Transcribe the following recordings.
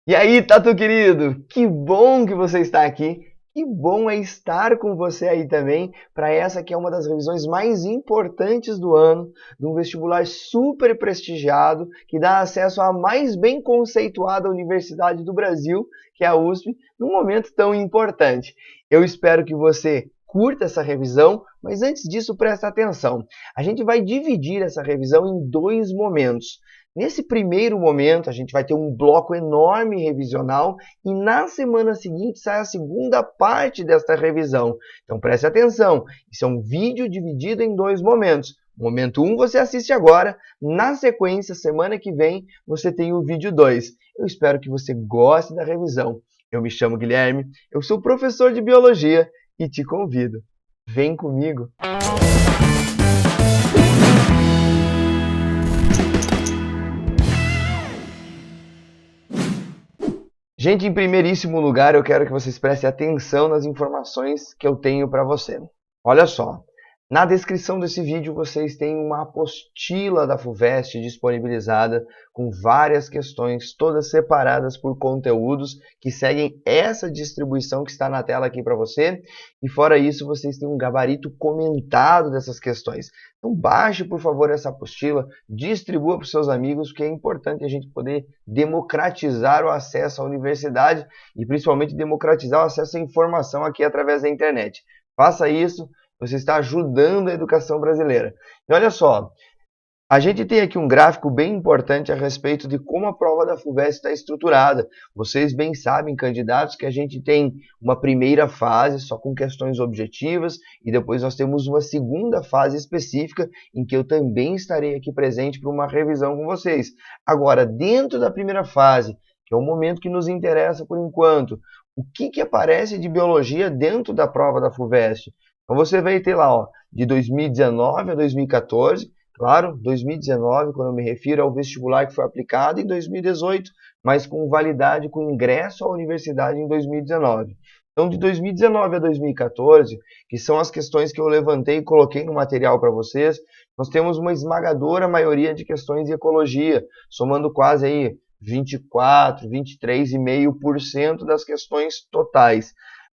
E aí, Tatu querido, que bom que você está aqui. Que bom é estar com você aí também para essa que é uma das revisões mais importantes do ano, de um vestibular super prestigiado, que dá acesso à mais bem conceituada universidade do Brasil, que é a USP, num momento tão importante. Eu espero que você curta essa revisão, mas antes disso, presta atenção. A gente vai dividir essa revisão em dois momentos. Nesse primeiro momento, a gente vai ter um bloco enorme revisional e na semana seguinte sai a segunda parte desta revisão. Então preste atenção, isso é um vídeo dividido em dois momentos. Momento 1 você assiste agora, na sequência, semana que vem, você tem o vídeo 2. Eu espero que você goste da revisão. Eu me chamo Guilherme, eu sou professor de Biologia e te convido. Vem comigo! Gente, em primeiríssimo lugar, eu quero que vocês prestem atenção nas informações que eu tenho para você. Olha só, na descrição desse vídeo vocês têm uma apostila da FUVEST disponibilizada com várias questões, todas separadas por conteúdos que seguem essa distribuição que está na tela aqui para você. E fora isso, vocês têm um gabarito comentado dessas questões. Então baixe, por favor, essa apostila, distribua para os seus amigos, porque é importante a gente poder democratizar o acesso à universidade e principalmente democratizar o acesso à informação aqui através da internet. Faça isso. Você está ajudando a educação brasileira. E olha só, a gente tem aqui um gráfico bem importante a respeito de como a prova da FUVEST está estruturada. Vocês bem sabem, candidatos, que a gente tem uma primeira fase só com questões objetivas e depois nós temos uma segunda fase específica em que eu também estarei aqui presente para uma revisão com vocês. Agora, dentro da primeira fase, que é o momento que nos interessa por enquanto, o que aparece de biologia dentro da prova da FUVEST? Então você vai ter lá, ó, de 2019 a 2014, claro, 2019, quando eu me refiro ao vestibular que foi aplicado em 2018, mas com validade com ingresso à universidade em 2019. Então, de 2019 a 2014, que são as questões que eu levantei e coloquei no material para vocês, nós temos uma esmagadora maioria de questões de ecologia, somando quase aí 24, 23,5% das questões totais.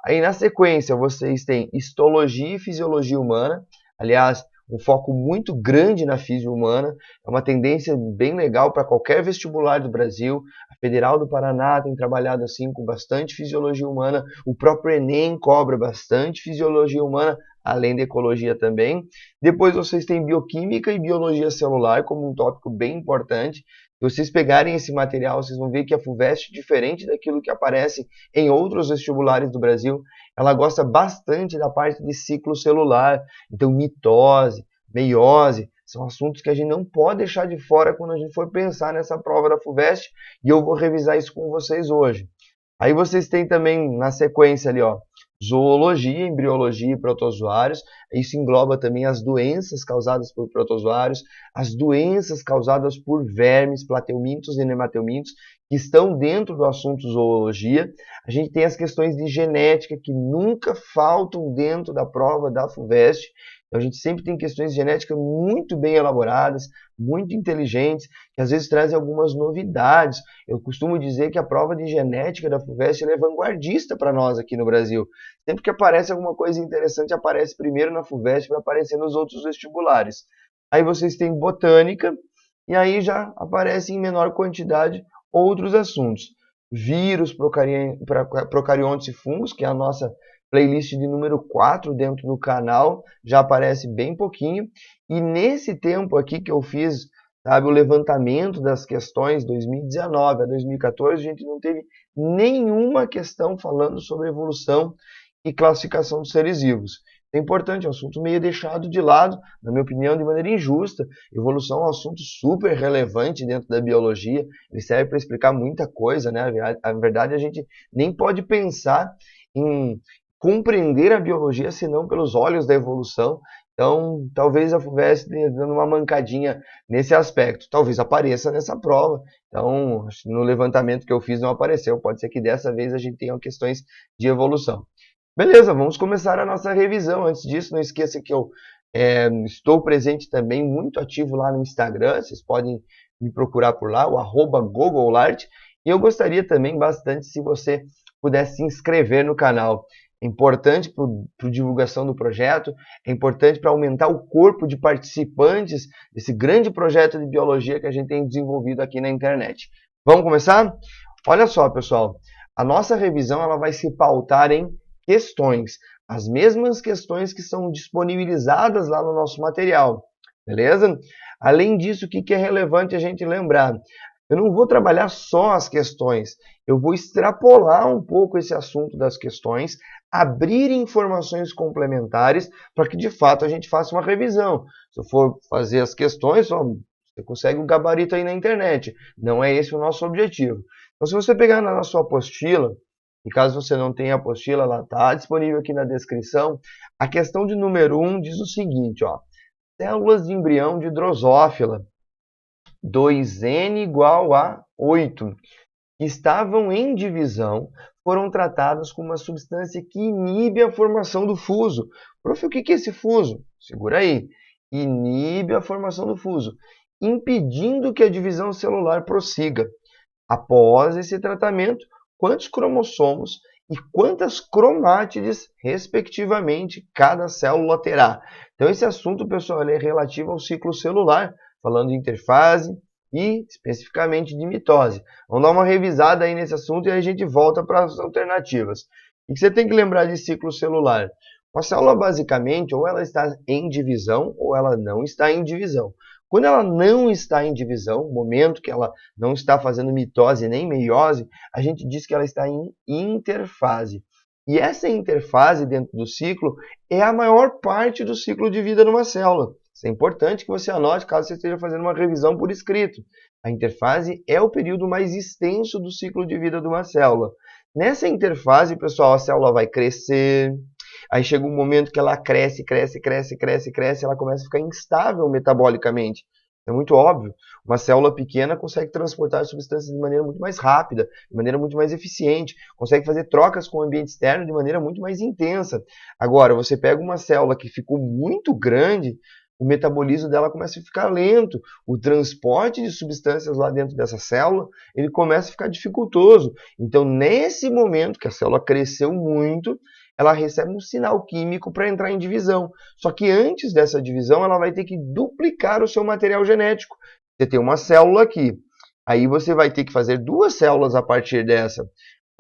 Aí na sequência vocês têm histologia e fisiologia humana, aliás, um foco muito grande na física humana, é uma tendência bem legal para qualquer vestibular do Brasil. A Federal do Paraná tem trabalhado assim com bastante fisiologia humana, o próprio Enem cobra bastante fisiologia humana, além da ecologia também. Depois vocês têm bioquímica e biologia celular como um tópico bem importante. Se vocês pegarem esse material, vocês vão ver que a FUVEST, diferente daquilo que aparece em outros vestibulares do Brasil, ela gosta bastante da parte de ciclo celular. Então, mitose, meiose, são assuntos que a gente não pode deixar de fora quando a gente for pensar nessa prova da FUVEST, e eu vou revisar isso com vocês hoje. Aí vocês têm também, na sequência ali, ó, zoologia, embriologia e protozoários. Isso engloba também as doenças causadas por protozoários, as doenças causadas por vermes, plateumintos e nematelmintos, que estão dentro do assunto zoologia. A gente tem as questões de genética, que nunca faltam dentro da prova da FUVEST. Então, a gente sempre tem questões de genética muito bem elaboradas, muito inteligentes, que às vezes trazem algumas novidades. Eu costumo dizer que a prova de genética da FUVEST é vanguardista para nós aqui no Brasil. Sempre que aparece alguma coisa interessante, aparece primeiro na FUVEST para aparecer nos outros vestibulares. Aí vocês têm botânica, e aí já aparece em menor quantidade outros assuntos. Vírus, procariontes e fungos, que é a nossa playlist de número 4 dentro do canal, já aparece bem pouquinho. E nesse tempo aqui que eu fiz, sabe, o levantamento das questões 2019 a 2014, a gente não teve nenhuma questão falando sobre evolução e classificação dos seres vivos. É importante, é um assunto meio deixado de lado, na minha opinião, de maneira injusta. Evolução é um assunto super relevante dentro da biologia, ele serve para explicar muita coisa, né? A verdade, a gente nem pode pensar em compreender a biologia senão pelos olhos da evolução. Então, talvez a FUVEST esteja dando uma mancadinha nesse aspecto. Talvez apareça nessa prova. Então, no levantamento que eu fiz não apareceu. Pode ser que dessa vez a gente tenha questões de evolução. Beleza, vamos começar a nossa revisão. Antes disso, não esqueça que eu estou presente também, muito ativo lá no Instagram. Vocês podem me procurar por lá, o @gogolart. E eu gostaria também bastante se você pudesse se inscrever no canal. É importante para a divulgação do projeto, é importante para aumentar o corpo de participantes desse grande projeto de biologia que a gente tem desenvolvido aqui na internet. Vamos começar? Olha só, pessoal, a nossa revisão ela vai se pautar em questões, as mesmas questões que são disponibilizadas lá no nosso material, beleza? Além disso, o que é relevante a gente lembrar? Eu não vou trabalhar só as questões, eu vou extrapolar um pouco esse assunto das questões, abrir informações complementares para que de fato a gente faça uma revisão. Se eu for fazer as questões, você consegue um gabarito aí na internet. Não é esse o nosso objetivo. Então, se você pegar na sua apostila, e caso você não tenha a apostila, ela está disponível aqui na descrição, a questão de número 1 diz o seguinte, ó, células de embrião de drosófila, 2N igual a 8, que estavam em divisão, foram tratadas com uma substância que inibe a formação do fuso. Prof, o que é esse fuso? Segura aí. Inibe a formação do fuso, impedindo que a divisão celular prossiga. Após esse tratamento, quantos cromossomos e quantas cromátides, respectivamente, cada célula terá? Então, esse assunto, pessoal, é relativo ao ciclo celular, falando de interfase e especificamente de mitose. Vamos dar uma revisada aí nesse assunto e aí a gente volta para as alternativas. O que você tem que lembrar de ciclo celular? Uma célula, basicamente, ou ela está em divisão ou ela não está em divisão. Quando ela não está em divisão, no momento que ela não está fazendo mitose nem meiose, a gente diz que ela está em interfase. E essa interfase dentro do ciclo é a maior parte do ciclo de vida numa célula. Isso é importante que você anote caso você esteja fazendo uma revisão por escrito. A interfase é o período mais extenso do ciclo de vida de uma célula. Nessa interfase, pessoal, a célula vai crescer. Aí chega um momento que ela cresce, ela começa a ficar instável metabolicamente. É muito óbvio. Uma célula pequena consegue transportar substâncias de maneira muito mais rápida, de maneira muito mais eficiente, consegue fazer trocas com o ambiente externo de maneira muito mais intensa. Agora, você pega uma célula que ficou muito grande, o metabolismo dela começa a ficar lento, o transporte de substâncias lá dentro dessa célula, ele começa a ficar dificultoso. Então, nesse momento que a célula cresceu muito, ela recebe um sinal químico para entrar em divisão. Só que antes dessa divisão, ela vai ter que duplicar o seu material genético. Você tem uma célula aqui, aí você vai ter que fazer 2 células a partir dessa.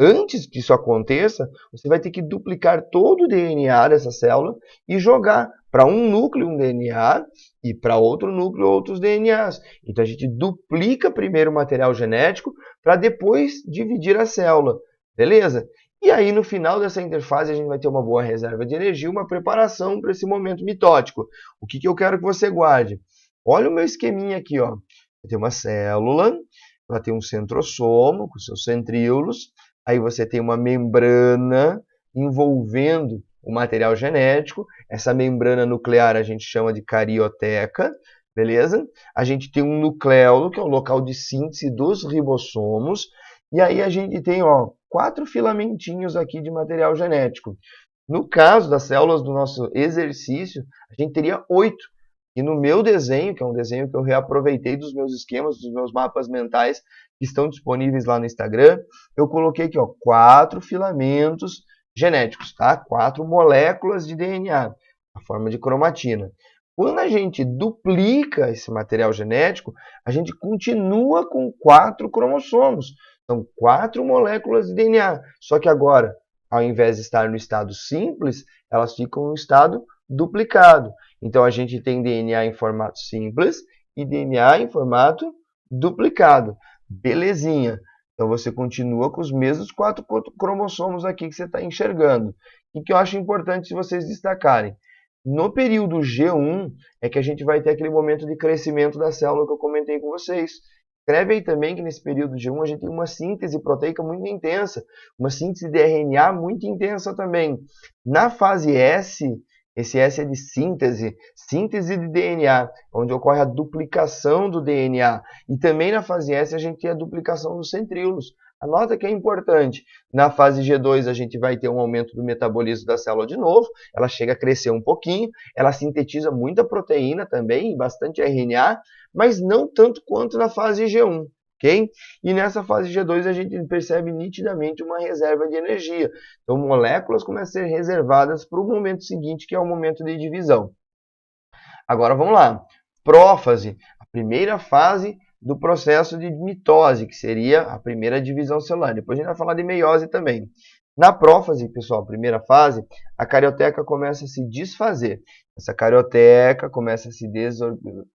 Antes que isso aconteça, você vai ter que duplicar todo o DNA dessa célula e jogar para um núcleo um DNA e para outro núcleo outros DNAs. Então a gente duplica primeiro o material genético para depois dividir a célula. Beleza? E aí no final dessa interfase a gente vai ter uma boa reserva de energia, uma preparação para esse momento mitótico. O que eu quero que você guarde? Olha o meu esqueminha aqui, ó. Eu tenho uma célula, ela tem um centrossomo com seus centríolos. Aí você tem uma membrana envolvendo o material genético. Essa membrana nuclear a gente chama de carioteca, beleza? A gente tem um nucleolo, que é o local de síntese dos ribossomos. E aí a gente tem, ó, 4 filamentinhos aqui de material genético. No caso das células do nosso exercício, a gente teria 8. E no meu desenho, que é um desenho que eu reaproveitei dos meus esquemas, dos meus mapas mentais, que estão disponíveis lá no Instagram, eu coloquei aqui, ó, 4 filamentos genéticos, tá? 4 moléculas de DNA, na forma de cromatina. Quando a gente duplica esse material genético, a gente continua com 4 cromossomos. São 4 moléculas de DNA. Só que agora, ao invés de estar no estado simples, elas ficam no estado duplicado. Então, a gente tem DNA em formato simples e DNA em formato duplicado. Belezinha. Então, você continua com os mesmos 4 cromossomos aqui que você está enxergando. O que eu acho importante vocês destacarem? No período G1 é que a gente vai ter aquele momento de crescimento da célula que eu comentei com vocês. Escreve aí também que nesse período G1 a gente tem uma síntese proteica muito intensa, uma síntese de RNA muito intensa também. Na fase S, esse S é de síntese de DNA, onde ocorre a duplicação do DNA. E também na fase S a gente tem a duplicação dos centríolos. Anota que é importante. Na fase G2 a gente vai ter um aumento do metabolismo da célula de novo, ela chega a crescer um pouquinho, ela sintetiza muita proteína também, bastante RNA, mas não tanto quanto na fase G1. ok? E nessa fase G2 a gente percebe nitidamente uma reserva de energia. Então moléculas começam a ser reservadas para o momento seguinte, que é o momento de divisão. Agora vamos lá. Prófase, a primeira fase do processo de mitose, que seria a primeira divisão celular. Depois a gente vai falar de meiose também. Na prófase, pessoal, primeira fase, a carioteca começa a se desfazer. Essa carioteca começa a se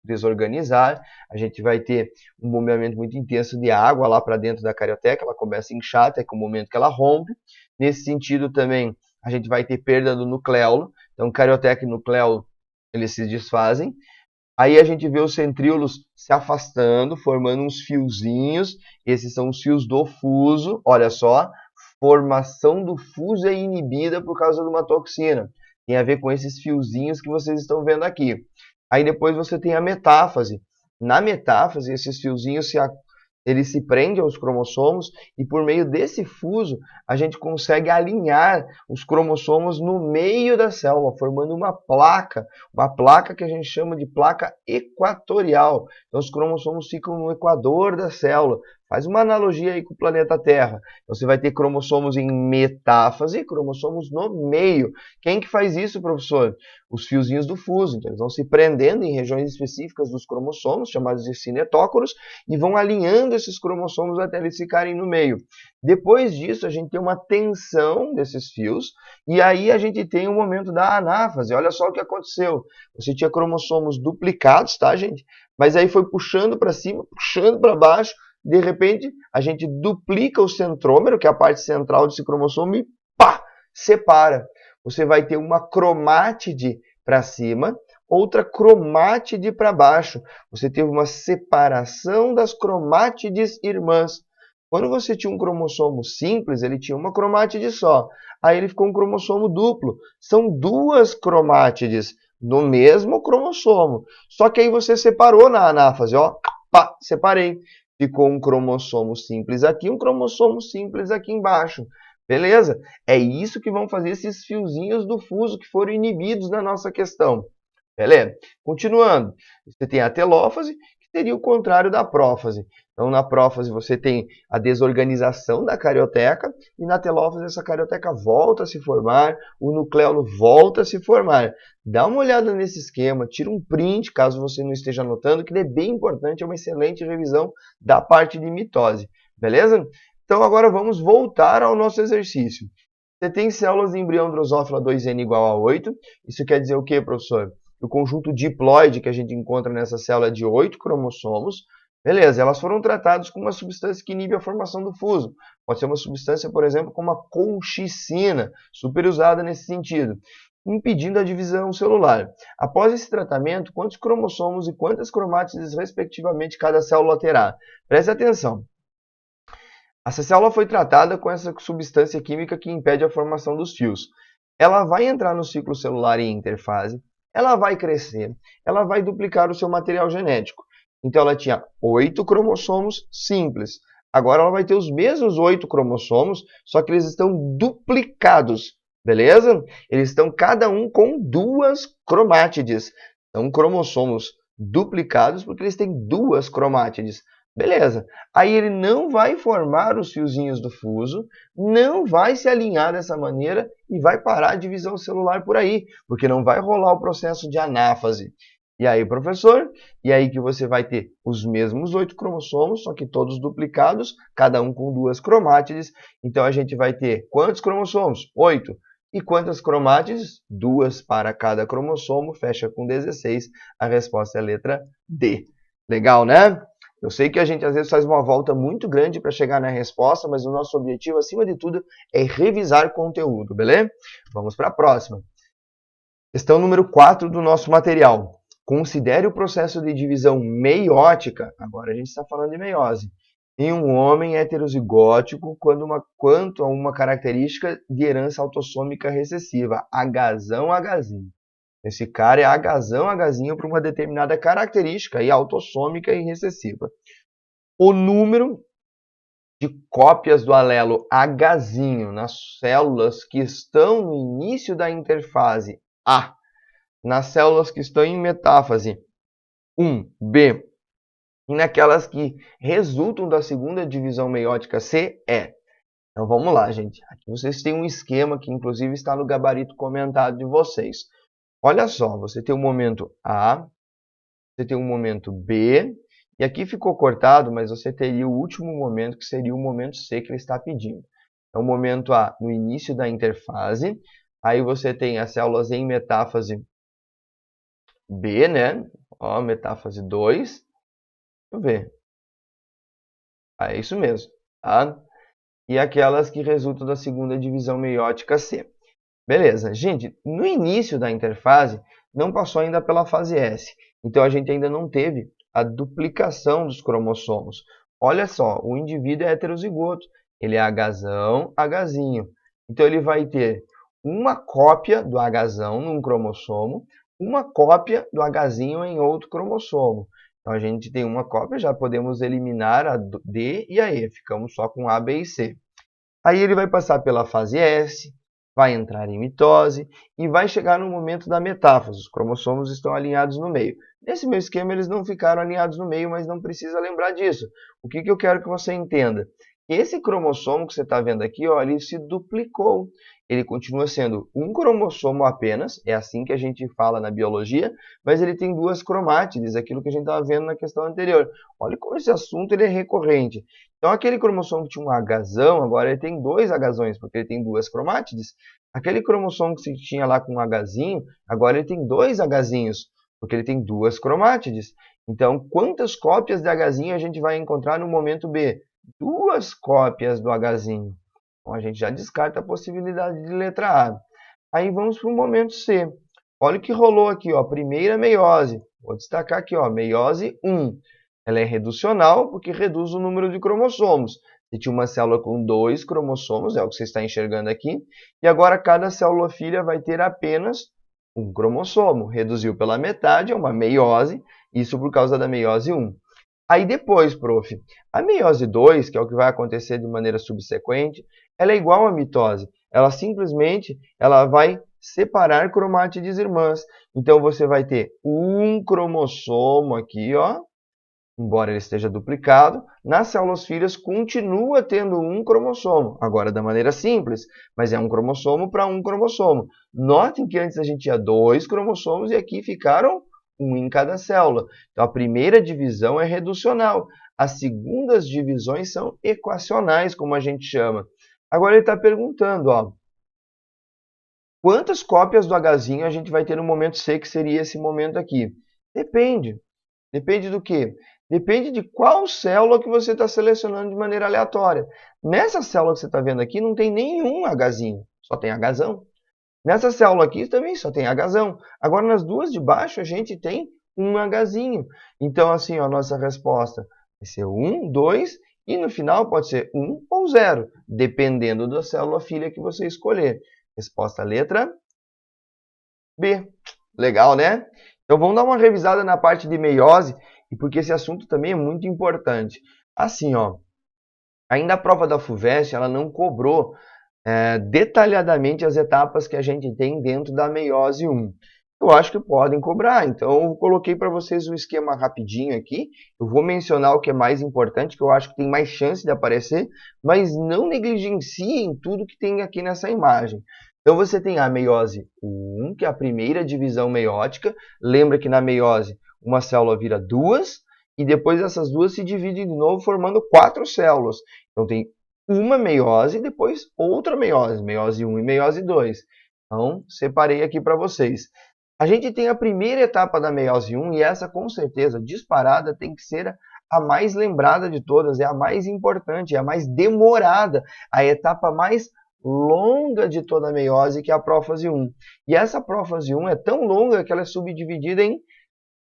desorganizar. A gente vai ter um bombeamento muito intenso de água lá para dentro da carioteca. Ela começa a inchar até que o momento que ela rompe. Nesse sentido também, a gente vai ter perda do nucleolo. Então, carioteca e nucleolo, eles se desfazem. Aí a gente vê os centríolos se afastando, formando uns fiozinhos. Esses são os fios do fuso. Olha só, formação do fuso é inibida por causa de uma toxina. Tem a ver com esses fiozinhos que vocês estão vendo aqui. Aí depois você tem a metáfase. Na metáfase, esses fiozinhos ele se prende aos cromossomos e por meio desse fuso a gente consegue alinhar os cromossomos no meio da célula, formando uma placa que a gente chama de placa equatorial. Então os cromossomos ficam no equador da célula. Faz uma analogia aí com o planeta Terra. Você vai ter cromossomos em metáfase e cromossomos no meio. Quem que faz isso, professor? Os fiozinhos do fuso. Então eles vão se prendendo em regiões específicas dos cromossomos, chamados de cinetócoros, e vão alinhando esses cromossomos até eles ficarem no meio. Depois disso, a gente tem uma tensão desses fios, e aí a gente tem o momento da anáfase. Olha só o que aconteceu. Você tinha cromossomos duplicados, tá, gente? Mas aí foi puxando para cima, puxando para baixo. De repente, a gente duplica o centrômero, que é a parte central desse cromossomo, e pá, separa. Você vai ter uma cromátide para cima, outra cromátide para baixo. Você teve uma separação das cromátides irmãs. Quando você tinha um cromossomo simples, ele tinha uma cromátide só. Aí ele ficou um cromossomo duplo. São duas cromátides no mesmo cromossomo. Só que aí você separou na anáfase, ó. Pá, separei. Ficou um cromossomo simples aqui, um cromossomo simples aqui embaixo. Beleza? É isso que vão fazer esses fiozinhos do fuso que foram inibidos na nossa questão. Beleza? Continuando. Você tem a telófase, que seria o contrário da prófase. Então, na prófase você tem a desorganização da carioteca e na telófase essa carioteca volta a se formar, o nucleolo volta a se formar. Dá uma olhada nesse esquema, tira um print caso você não esteja anotando, que ele é bem importante, é uma excelente revisão da parte de mitose. Beleza? Então agora vamos voltar ao nosso exercício. Você tem células de embrião drosófila 2N igual a 8. Isso quer dizer o que, professor? O conjunto diploide que a gente encontra nessa célula é de 8 cromossomos. Beleza, elas foram tratadas com uma substância que inibe a formação do fuso. Pode ser uma substância, por exemplo, como a colchicina, super usada nesse sentido, impedindo a divisão celular. Após esse tratamento, quantos cromossomos e quantas cromátides, respectivamente, cada célula terá? Preste atenção. Essa célula foi tratada com essa substância química que impede a formação dos fios. Ela vai entrar no ciclo celular em interfase, ela vai crescer, ela vai duplicar o seu material genético. Então ela tinha 8 cromossomos simples. Agora ela vai ter os mesmos 8 cromossomos, só que eles estão duplicados. Beleza? Eles estão cada um com 2 cromátides. São cromossomos duplicados porque eles têm 2 cromátides. Beleza. Aí ele não vai formar os fiozinhos do fuso, não vai se alinhar dessa maneira e vai parar a divisão celular por aí, porque não vai rolar o processo de anáfase. E aí, professor? E aí que você vai ter os mesmos 8 cromossomos, só que todos duplicados, cada um com 2 cromátides. Então a gente vai ter quantos cromossomos? 8. E quantas cromátides? 2 para cada cromossomo, fecha com 16. A resposta é a letra D. Legal, né? Eu sei que a gente às vezes faz uma volta muito grande para chegar na resposta, mas o nosso objetivo, acima de tudo, é revisar conteúdo, beleza? Vamos para a próxima. Questão número 4 do nosso material. Considere o processo de divisão meiótica, agora a gente está falando de meiose, em um homem heterozigótico quanto a uma característica de herança autossômica recessiva, Hzão Hzinho. Esse cara é Hzão Hzinho para uma determinada característica aí, autossômica e recessiva. O número de cópias do alelo Hzinho nas células que estão no início da interfase A, nas células que estão em metáfase 1B E naquelas que resultam da segunda divisão meiótica C, é. Então vamos lá, gente. Aqui vocês têm um esquema que inclusive está no gabarito comentado de vocês. Olha só, você tem um momento A, você tem um momento B, e aqui ficou cortado, mas você teria o último momento, que seria o momento C que ele está pedindo. Então, o momento A no início da interfase, aí você tem as células em metáfase B, né? Ó, metáfase 2. Deixa eu ver. É isso mesmo, tá? E aquelas que resultam da segunda divisão meiótica C. Beleza, gente, no início da interfase, não passou ainda pela fase S. Então, a gente ainda não teve a duplicação dos cromossomos. Olha só, o indivíduo é heterozigoto. Ele é Hzão, Hzinho. Então, ele vai ter uma cópia do Hzão num cromossomo, uma cópia do Hzinho em outro cromossomo. Então, a gente tem uma cópia, já podemos eliminar a D e a E. Ficamos só com A, B e C. Aí ele vai passar pela fase S, vai entrar em mitose e vai chegar no momento da metáfase. Os cromossomos estão alinhados no meio. Nesse meu esquema, eles não ficaram alinhados no meio, mas não precisa lembrar disso. O que eu quero que você entenda? Esse cromossomo que você está vendo aqui, ó, ele se duplicou. Ele continua sendo um cromossomo apenas, é assim que a gente fala na biologia, mas ele tem duas cromátides, aquilo que a gente estava vendo na questão anterior. Olha como esse assunto ele é recorrente. Então, aquele cromossomo que tinha um Hzão, agora ele tem dois Hzões, porque ele tem duas cromátides. Aquele cromossomo que se tinha lá com um Hzinho, agora ele tem dois Hzinhos, porque ele tem duas cromátides. Então, quantas cópias de Hzinho a gente vai encontrar no momento B? Duas cópias do Hzinho. Então, a gente já descarta a possibilidade de letra A. Aí vamos para o momento C. Olha o que rolou aqui, ó, primeira meiose. Vou destacar aqui, ó, meiose 1. Ela é reducional porque reduz o número de cromossomos. Você tinha uma célula com 2 cromossomos, é o que você está enxergando aqui, e agora cada célula filha vai ter apenas um cromossomo. Reduziu pela metade, é uma meiose, isso por causa da meiose 1. Aí depois, prof, a meiose 2, que é o que vai acontecer de maneira subsequente, ela é igual à mitose. Ela simplesmente vai separar cromátides irmãs. Então, você vai ter um cromossomo aqui, ó, embora ele esteja duplicado, nas células filhas continua tendo um cromossomo, agora da maneira simples, mas é um cromossomo para um cromossomo. Notem que antes a gente tinha 2 cromossomos e aqui ficaram um em cada célula. Então, a primeira divisão é reducional. As segundas divisões são equacionais, como a gente chama. Agora ele está perguntando, ó, quantas cópias do Hzinho a gente vai ter no momento C, que seria esse momento aqui? Depende. Depende do quê? Depende de qual célula que você está selecionando de maneira aleatória. Nessa célula que você está vendo aqui, não tem nenhum Hzinho, só tem Hzão. Nessa célula aqui também só tem Hzão. Agora, nas duas de baixo, a gente tem um Hzinho. Então, assim, ó, a nossa resposta vai ser 1, 2, e no final pode ser 1 ou 0, dependendo da célula filha que você escolher. Resposta letra B. Legal, né? Então, vamos dar uma revisada na parte de meiose, e porque esse assunto também é muito importante. Assim, ó, ainda a prova da FUVEST, ela não cobrou detalhadamente as etapas que a gente tem dentro da meiose 1. Eu acho que podem cobrar, então eu coloquei para vocês um esquema rapidinho aqui. Eu vou mencionar o que é mais importante, que eu acho que tem mais chance de aparecer, mas não negligenciem tudo que tem aqui nessa imagem. Então você tem a meiose 1, que é a primeira divisão meiótica. Lembra que na meiose uma célula vira duas, e depois essas duas se dividem de novo, formando 4 células. Então tem uma meiose e depois outra meiose, meiose 1 e meiose 2. Então, separei aqui para vocês. A gente tem a primeira etapa da meiose 1 e essa, com certeza, disparada, tem que ser a mais lembrada de todas, é a mais importante, é a mais demorada, a etapa mais longa de toda a meiose, que é a prófase 1. E essa prófase 1 é tão longa que ela é subdividida em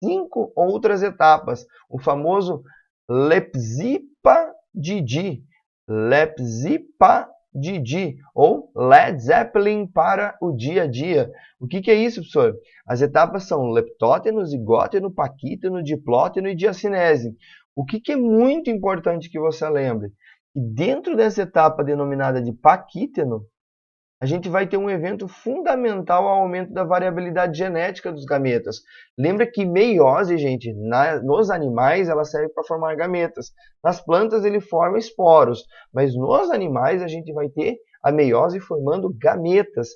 5 outras etapas. O famoso Lepsipa-Didi. Lepsipa-Didi, ou Led Zeppelin para o dia a dia. O que é isso, professor? As etapas são leptóteno, zigóteno, paquíteno, diplóteno e diacinese. O que é muito importante que você lembre? Que dentro dessa etapa denominada de paquíteno, a gente vai ter um evento fundamental ao aumento da variabilidade genética dos gametas. Lembra que meiose, gente, nos animais ela serve para formar gametas. Nas plantas ele forma esporos, mas nos animais a gente vai ter a meiose formando gametas.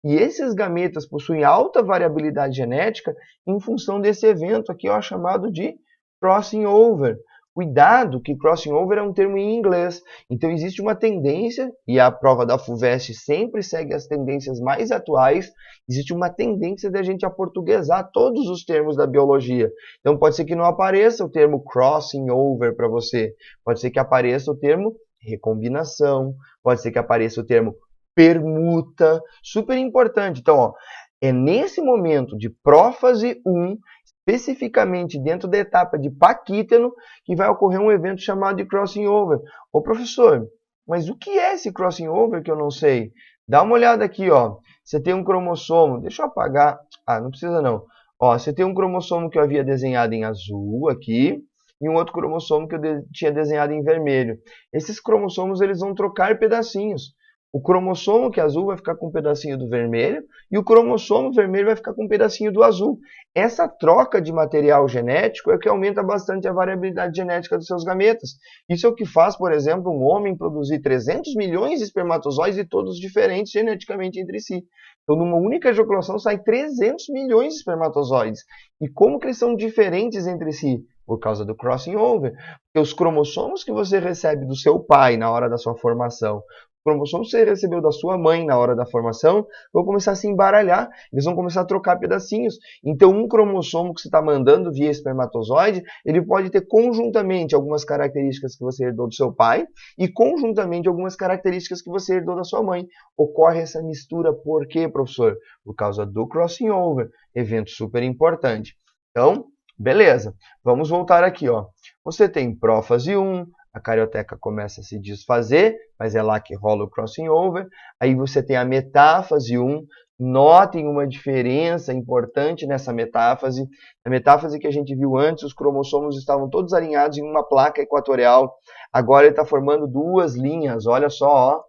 E esses gametas possuem alta variabilidade genética em função desse evento aqui, ó, chamado de crossing over. Cuidado que crossing over é um termo em inglês, então existe uma tendência, e a prova da FUVEST sempre segue as tendências mais atuais, existe uma tendência de a gente aportuguesar todos os termos da biologia. Então pode ser que não apareça o termo crossing over para você, pode ser que apareça o termo recombinação, pode ser que apareça o termo permuta, super importante. Então, ó, é nesse momento de prófase 1, especificamente dentro da etapa de paquíteno, que vai ocorrer um evento chamado de crossing over. Ô professor, mas o que é esse crossing over que eu não sei? Dá uma olhada aqui, ó. Você tem um cromossomo, deixa eu apagar, não precisa não. Ó, você tem um cromossomo que eu havia desenhado em azul aqui, e um outro cromossomo que eu tinha desenhado em vermelho. Esses cromossomos eles vão trocar pedacinhos. O cromossomo que é azul vai ficar com um pedacinho do vermelho e o cromossomo vermelho vai ficar com um pedacinho do azul. Essa troca de material genético é o que aumenta bastante a variabilidade genética dos seus gametas. Isso é o que faz, por exemplo, um homem produzir 300 milhões de espermatozoides e todos diferentes geneticamente entre si. Então, numa única ejaculação, sai 300 milhões de espermatozoides. E como que eles são diferentes entre si? Por causa do crossing over. Porque os cromossomos que você recebe do seu pai na hora da sua formação, os cromossomos que você recebeu da sua mãe na hora da formação, vão começar a se embaralhar, eles vão começar a trocar pedacinhos. Então, um cromossomo que você está mandando via espermatozoide, ele pode ter conjuntamente algumas características que você herdou do seu pai e conjuntamente algumas características que você herdou da sua mãe. Ocorre essa mistura por quê, professor? Por causa do crossing over, evento super importante. Então, beleza, vamos voltar aqui, ó. Você tem prófase 1, a carioteca começa a se desfazer, mas é lá que rola o crossing over. Aí você tem a metáfase 1. Notem uma diferença importante nessa metáfase. Na metáfase que a gente viu antes, os cromossomos estavam todos alinhados em uma placa equatorial. Agora ele está formando duas linhas. Olha só, ó.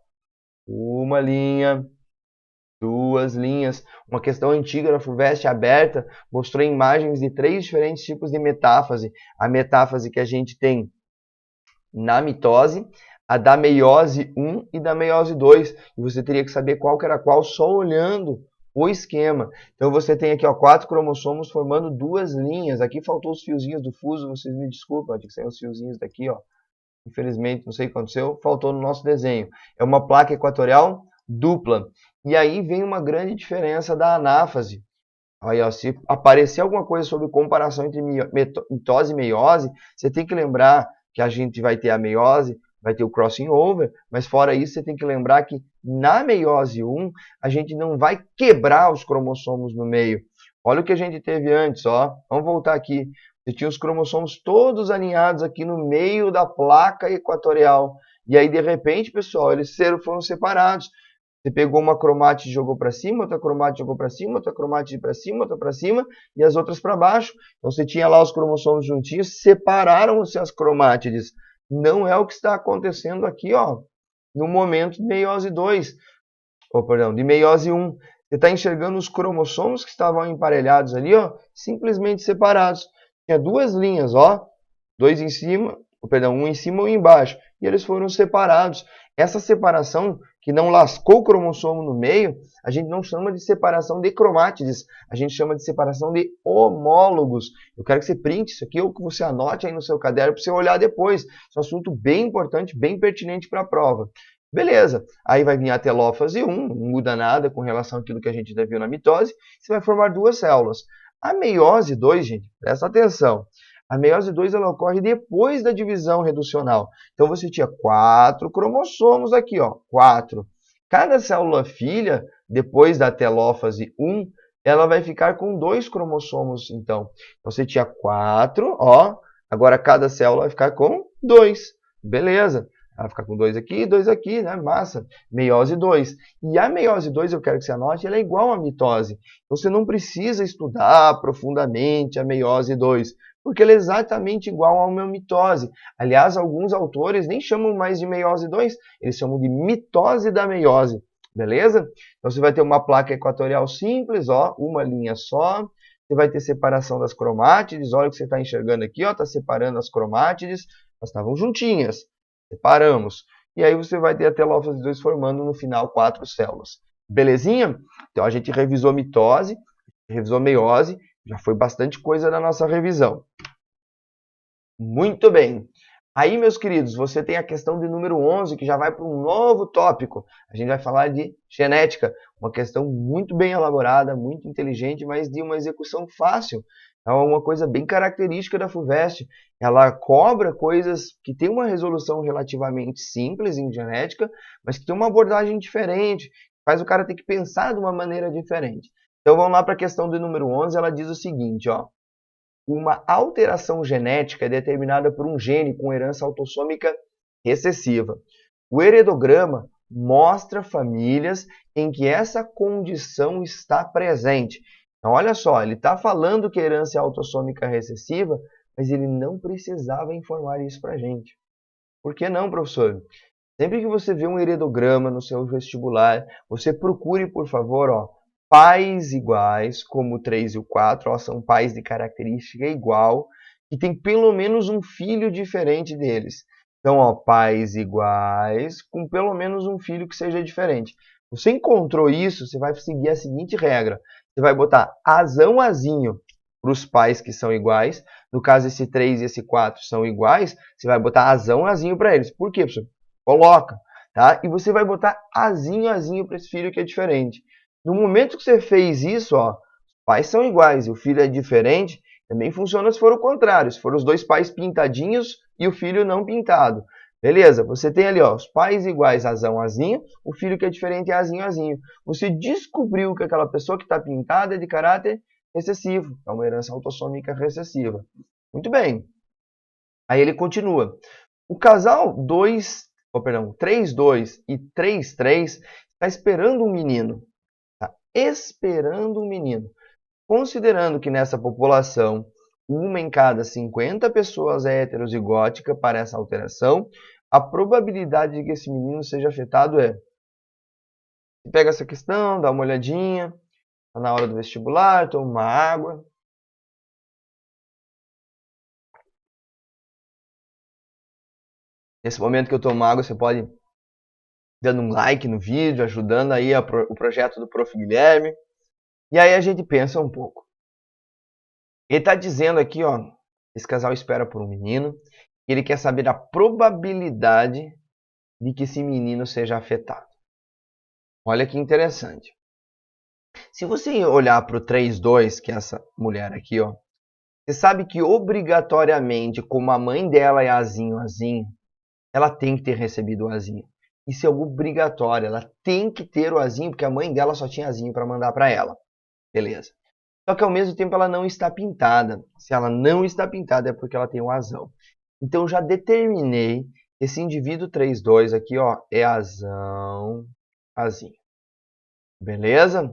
Uma linha, duas linhas. Uma questão antiga da FUVEST aberta mostrou imagens de 3 diferentes tipos de metáfase. A metáfase que a gente tem na mitose, a da meiose 1 e da meiose 2. E você teria que saber qual que era qual só olhando o esquema. Então você tem aqui, ó, 4 cromossomos formando duas linhas. Aqui faltou os fiozinhos do fuso, vocês me desculpem, tinha que sair os fiozinhos daqui, ó. Infelizmente, não sei o que aconteceu, faltou no nosso desenho. É uma placa equatorial dupla. E aí vem uma grande diferença da anáfase. Aí, ó, se aparecer alguma coisa sobre comparação entre mitose e meiose, você tem que lembrar que a gente vai ter a meiose, vai ter o crossing over, mas fora isso você tem que lembrar que na meiose 1 a gente não vai quebrar os cromossomos no meio. Olha o que a gente teve antes, ó. Vamos voltar aqui. Você tinha os cromossomos todos alinhados aqui no meio da placa equatorial. E aí, de repente, pessoal, eles foram separados. Você pegou uma cromátide e jogou para cima, outra cromátide jogou para cima, outra cromátide para cima, outra para cima e as outras para baixo. Então você tinha lá os cromossomos juntinhos, separaram-se as cromátides. Não é o que está acontecendo aqui, ó, no momento de meiose 2, de meiose 1. Você está enxergando os cromossomos que estavam emparelhados ali, ó, simplesmente separados. Tinha duas linhas, ó, dois em cima, um em cima e um embaixo, e eles foram separados. Essa separação que não lascou o cromossomo no meio, a gente não chama de separação de cromátides, a gente chama de separação de homólogos. Eu quero que você printe isso aqui ou que você anote aí no seu caderno para você olhar depois. Isso é um assunto bem importante, bem pertinente para a prova. Beleza, aí vai vir a telófase 1, não muda nada com relação àquilo que a gente já viu na mitose, você vai formar duas células. A meiose 2, gente, presta atenção. A meiose 2 ela ocorre depois da divisão reducional. Então você tinha 4 cromossomos aqui, ó, 4. Cada célula filha, depois da telófase 1, ela vai ficar com 2 cromossomos, então. Então você tinha 4, ó, agora cada célula vai ficar com 2. Beleza. Ela vai ficar com 2 aqui, né? Massa. Meiose 2. E a meiose 2, eu quero que você anote, ela é igual à mitose. Então você não precisa estudar profundamente a meiose 2. Porque ela é exatamente igual a uma mitose. Aliás, alguns autores nem chamam mais de meiose 2, eles chamam de mitose da meiose. Beleza? Então você vai ter uma placa equatorial simples, ó, uma linha só. Você vai ter separação das cromátides. Olha o que você está enxergando aqui, ó, está separando as cromátides. Elas estavam juntinhas. Separamos. E aí você vai ter a telófase 2 formando no final 4 células. Belezinha? Então a gente revisou mitose, revisou meiose, já foi bastante coisa na nossa revisão. Muito bem. Aí, meus queridos, você tem a questão de número 11, que já vai para um novo tópico. A gente vai falar de genética, uma questão muito bem elaborada, muito inteligente, mas de uma execução fácil. É uma coisa bem característica da FUVEST. Ela cobra coisas que têm uma resolução relativamente simples em genética, mas que tem uma abordagem diferente, faz o cara ter que pensar de uma maneira diferente. Então, vamos lá para a questão de número 11, ela diz o seguinte, ó. Uma alteração genética é determinada por um gene com herança autossômica recessiva. O heredograma mostra famílias em que essa condição está presente. Então, olha só, ele está falando que a herança é autossômica recessiva, mas ele não precisava informar isso para a gente. Por que não, professor? Sempre que você vê um heredograma no seu vestibular, você procure, por favor, ó, pais iguais, como o 3 e o 4, ó, são pais de característica igual, que tem pelo menos um filho diferente deles. Então, ó, pais iguais, com pelo menos um filho que seja diferente. Você encontrou isso, você vai seguir a seguinte regra. Você vai botar azão azinho para os pais que são iguais. No caso, esse 3 e esse 4 são iguais, você vai botar azão azinho para eles. Por quê, professor? Coloca, tá? E você vai botar azinho para esse filho que é diferente. No momento que você fez isso, ó, os pais são iguais e o filho é diferente, também funciona se for o contrário, se for os dois pais pintadinhos e o filho não pintado. Beleza, você tem ali, ó, os pais iguais, azão, azinho, o filho que é diferente é azinho, azinho. Você descobriu que aquela pessoa que está pintada é de caráter recessivo, é uma herança autossômica recessiva. Muito bem. Aí ele continua. O casal 3-2 e 3-3 está esperando um menino. Está esperando um menino. Considerando que nessa população, uma em cada 50 pessoas é heterozigótica para essa alteração, a probabilidade de que esse menino seja afetado é... Você pega essa questão, dá uma olhadinha, está na hora do vestibular, toma uma água. Nesse momento que eu tomo água, você pode dando um like no vídeo, ajudando aí o projeto do Prof. Guilherme. E aí a gente pensa um pouco. Ele está dizendo aqui, ó, esse casal espera por um menino, e ele quer saber a probabilidade de que esse menino seja afetado. Olha que interessante. Se você olhar para o 3-2, que é essa mulher aqui, ó, você sabe que obrigatoriamente, como a mãe dela é azinho, ela tem que ter recebido o azinho. Isso é obrigatório, ela tem que ter o azinho, porque a mãe dela só tinha azinho para mandar para ela. Beleza. Só que ao mesmo tempo ela não está pintada. Se ela não está pintada é porque ela tem um azão. Então já determinei esse indivíduo 3-2 aqui, ó, é azão, azinho. Beleza?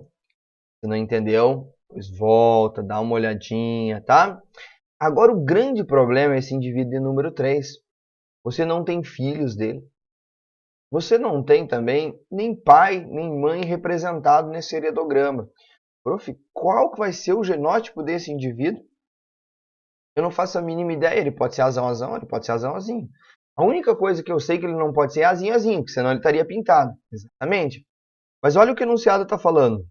Se não entendeu, pois volta, dá uma olhadinha, tá? Agora o grande problema é esse indivíduo de número 3. Você não tem filhos dele. Você não tem também nem pai, nem mãe representado nesse heredograma. Prof, qual que vai ser o genótipo desse indivíduo? Eu não faço a mínima ideia. Ele pode ser azão, ele pode ser azão. A única coisa que eu sei que ele não pode ser é azinho, porque senão ele estaria pintado. Exatamente. Mas olha o que o enunciado está falando.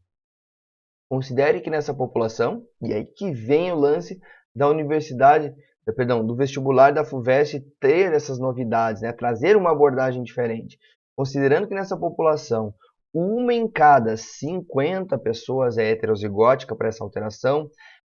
Considere que nessa população, e aí que vem o lance da universidade, do vestibular da FUVEST ter essas novidades, né? Trazer uma abordagem diferente. Considerando que nessa população, uma em cada 50 pessoas é heterozigótica para essa alteração,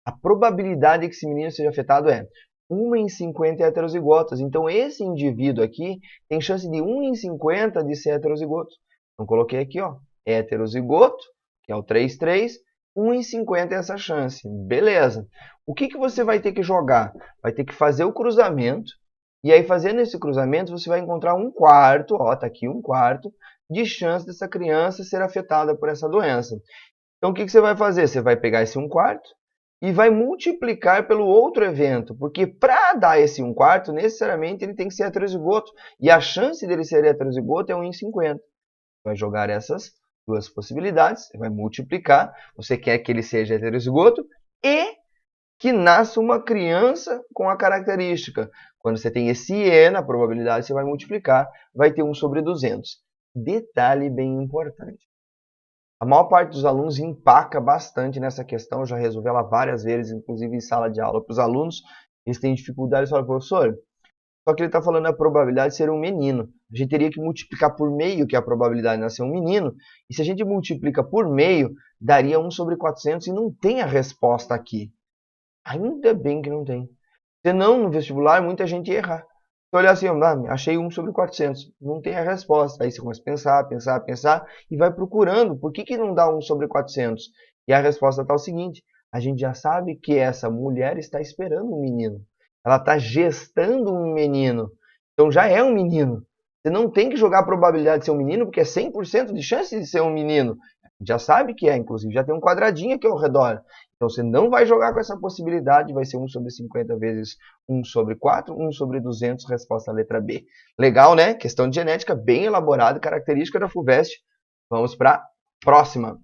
a probabilidade de que esse menino seja afetado é 1 em 50 heterozigotas. Então, esse indivíduo aqui tem chance de 1 em 50 de ser heterozigoto. Então, coloquei aqui, ó, heterozigoto, que é o 3-3, 1 em 50 é essa chance. Beleza. O que você vai ter que jogar? Vai ter que fazer o cruzamento. E aí, fazendo esse cruzamento, você vai encontrar 1/4, ó, tá aqui 1/4, de chance dessa criança ser afetada por essa doença. Então, o que você vai fazer? Você vai pegar esse 1/4 e vai multiplicar pelo outro evento. Porque para dar esse 1/4, necessariamente ele tem que ser heterozigoto. E a chance dele ser heterozigoto é 1 em 50. Vai jogar essas duas possibilidades, você vai multiplicar, você quer que ele seja heterozigoto e que nasça uma criança com a característica. Quando você tem esse E na probabilidade, você vai multiplicar, vai ter 1 sobre 200. Detalhe bem importante. A maior parte dos alunos empaca bastante nessa questão, eu já resolvi ela várias vezes, inclusive em sala de aula para os alunos. Eles têm dificuldade, eles falam, professor, só que ele está falando a probabilidade de ser um menino. A gente teria que multiplicar por meio, que é a probabilidade de nascer um menino. E se a gente multiplica por meio, daria 1 sobre 400 e não tem a resposta aqui. Ainda bem que não tem. Senão, no vestibular, muita gente ia errar. Você olhar assim, achei 1 sobre 400. Não tem a resposta. Aí você começa a pensar e vai procurando. Por que não dá 1 sobre 400? E a resposta está o seguinte. A gente já sabe que essa mulher está esperando um menino. Ela está gestando um menino. Então já é um menino. Você não tem que jogar a probabilidade de ser um menino, porque é 100% de chance de ser um menino. Já sabe que é, inclusive já tem um quadradinho aqui ao redor. Então você não vai jogar com essa possibilidade, vai ser 1 sobre 50 vezes 1 sobre 4, 1 sobre 200, resposta letra B. Legal, né? Questão de genética bem elaborada, característica da FUVEST. Vamos para a próxima.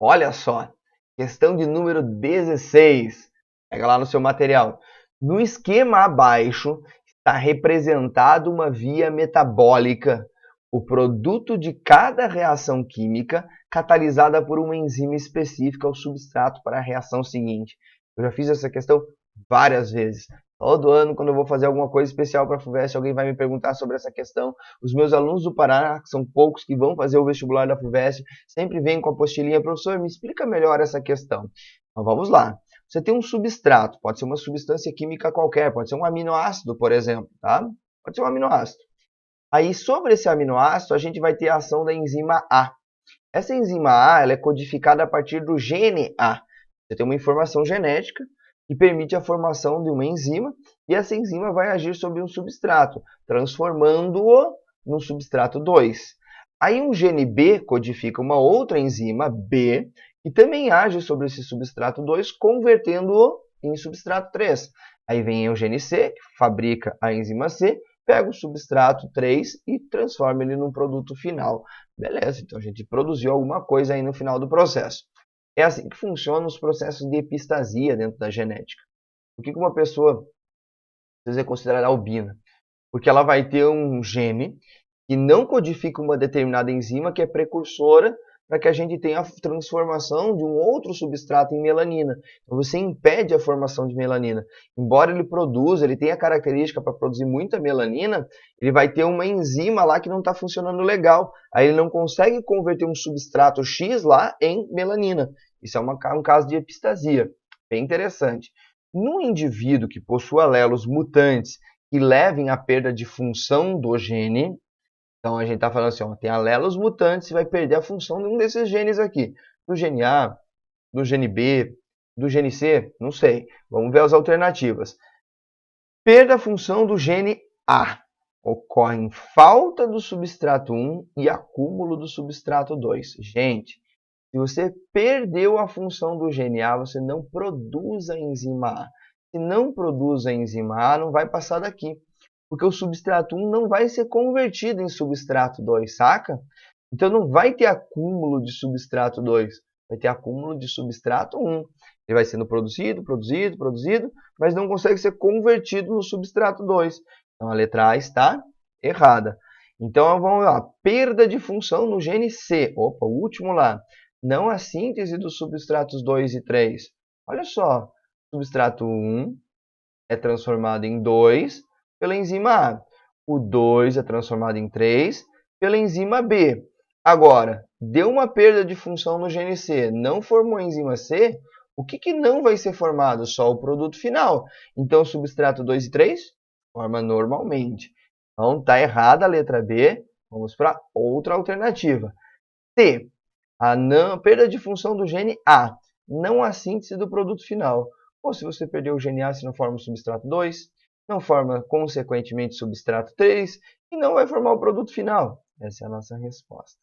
Olha só, questão de número 16. Pega lá no seu material. No esquema abaixo está representado uma via metabólica, o produto de cada reação química catalisada por uma enzima específica ao substrato para a reação seguinte. Eu já fiz essa questão várias vezes. Todo ano, quando eu vou fazer alguma coisa especial para a FUVEST, alguém vai me perguntar sobre essa questão. Os meus alunos do Paraná, que são poucos que vão fazer o vestibular da FUVEST, sempre vêm com a apostilinha, professor, me explica melhor essa questão. Então vamos lá. Você tem um substrato, pode ser uma substância química qualquer, pode ser um aminoácido, por exemplo, tá? Pode ser um aminoácido. Aí, sobre esse aminoácido, a gente vai ter a ação da enzima A. Essa enzima A ela é codificada a partir do gene A. Você tem uma informação genética que permite a formação de uma enzima, e essa enzima vai agir sobre um substrato, transformando-o no substrato 2. Aí um gene B codifica uma outra enzima B, que também age sobre esse substrato 2, convertendo-o em substrato 3. Aí vem o gene C, que fabrica a enzima C, pega o substrato 3 e transforma ele num produto final. Beleza, então a gente produziu alguma coisa aí no final do processo. É assim que funcionam os processos de epistasia dentro da genética. Por que uma pessoa precisa ser considerada albina? Porque ela vai ter um gene que não codifica uma determinada enzima que é precursora para que a gente tenha a transformação de um outro substrato em melanina. Então você impede a formação de melanina. Embora ele produza, ele tenha a característica para produzir muita melanina, ele vai ter uma enzima lá que não está funcionando legal. Aí ele não consegue converter um substrato X lá em melanina. Isso é um caso de epistasia. Bem interessante. No indivíduo que possui alelos mutantes que levem à perda de função do gene, então, a gente está falando assim, ó, tem alelos mutantes e vai perder a função de um desses genes aqui. Do gene A, do gene B, do gene C, não sei. Vamos ver as alternativas. Perda a função do gene A. Ocorre falta do substrato 1 e acúmulo do substrato 2. Gente, se você perdeu a função do gene A, você não produz a enzima A. Se não produz a enzima A, não vai passar daqui. Porque o substrato 1 não vai ser convertido em substrato 2, saca? Então não vai ter acúmulo de substrato 2, vai ter acúmulo de substrato 1. Ele vai sendo produzido, mas não consegue ser convertido no substrato 2. Então a letra A está errada. Então vamos lá, perda de função no gene C. Opa, o último lá. Não a síntese dos substratos 2 e 3. Olha só, substrato 1 é transformado em 2 pela enzima A. O 2 é transformado em 3 pela enzima B. Agora, deu uma perda de função no gene C, não formou a enzima C, o que não vai ser formado? Só o produto final. Então, o substrato 2 e 3 forma normalmente. Então, está errada a letra B. Vamos para outra alternativa. C. A perda de função do gene A, não a síntese do produto final. Ou se você perdeu o gene A, você não forma o substrato 2, não forma, consequentemente, substrato 3 e não vai formar o produto final. Essa é a nossa resposta.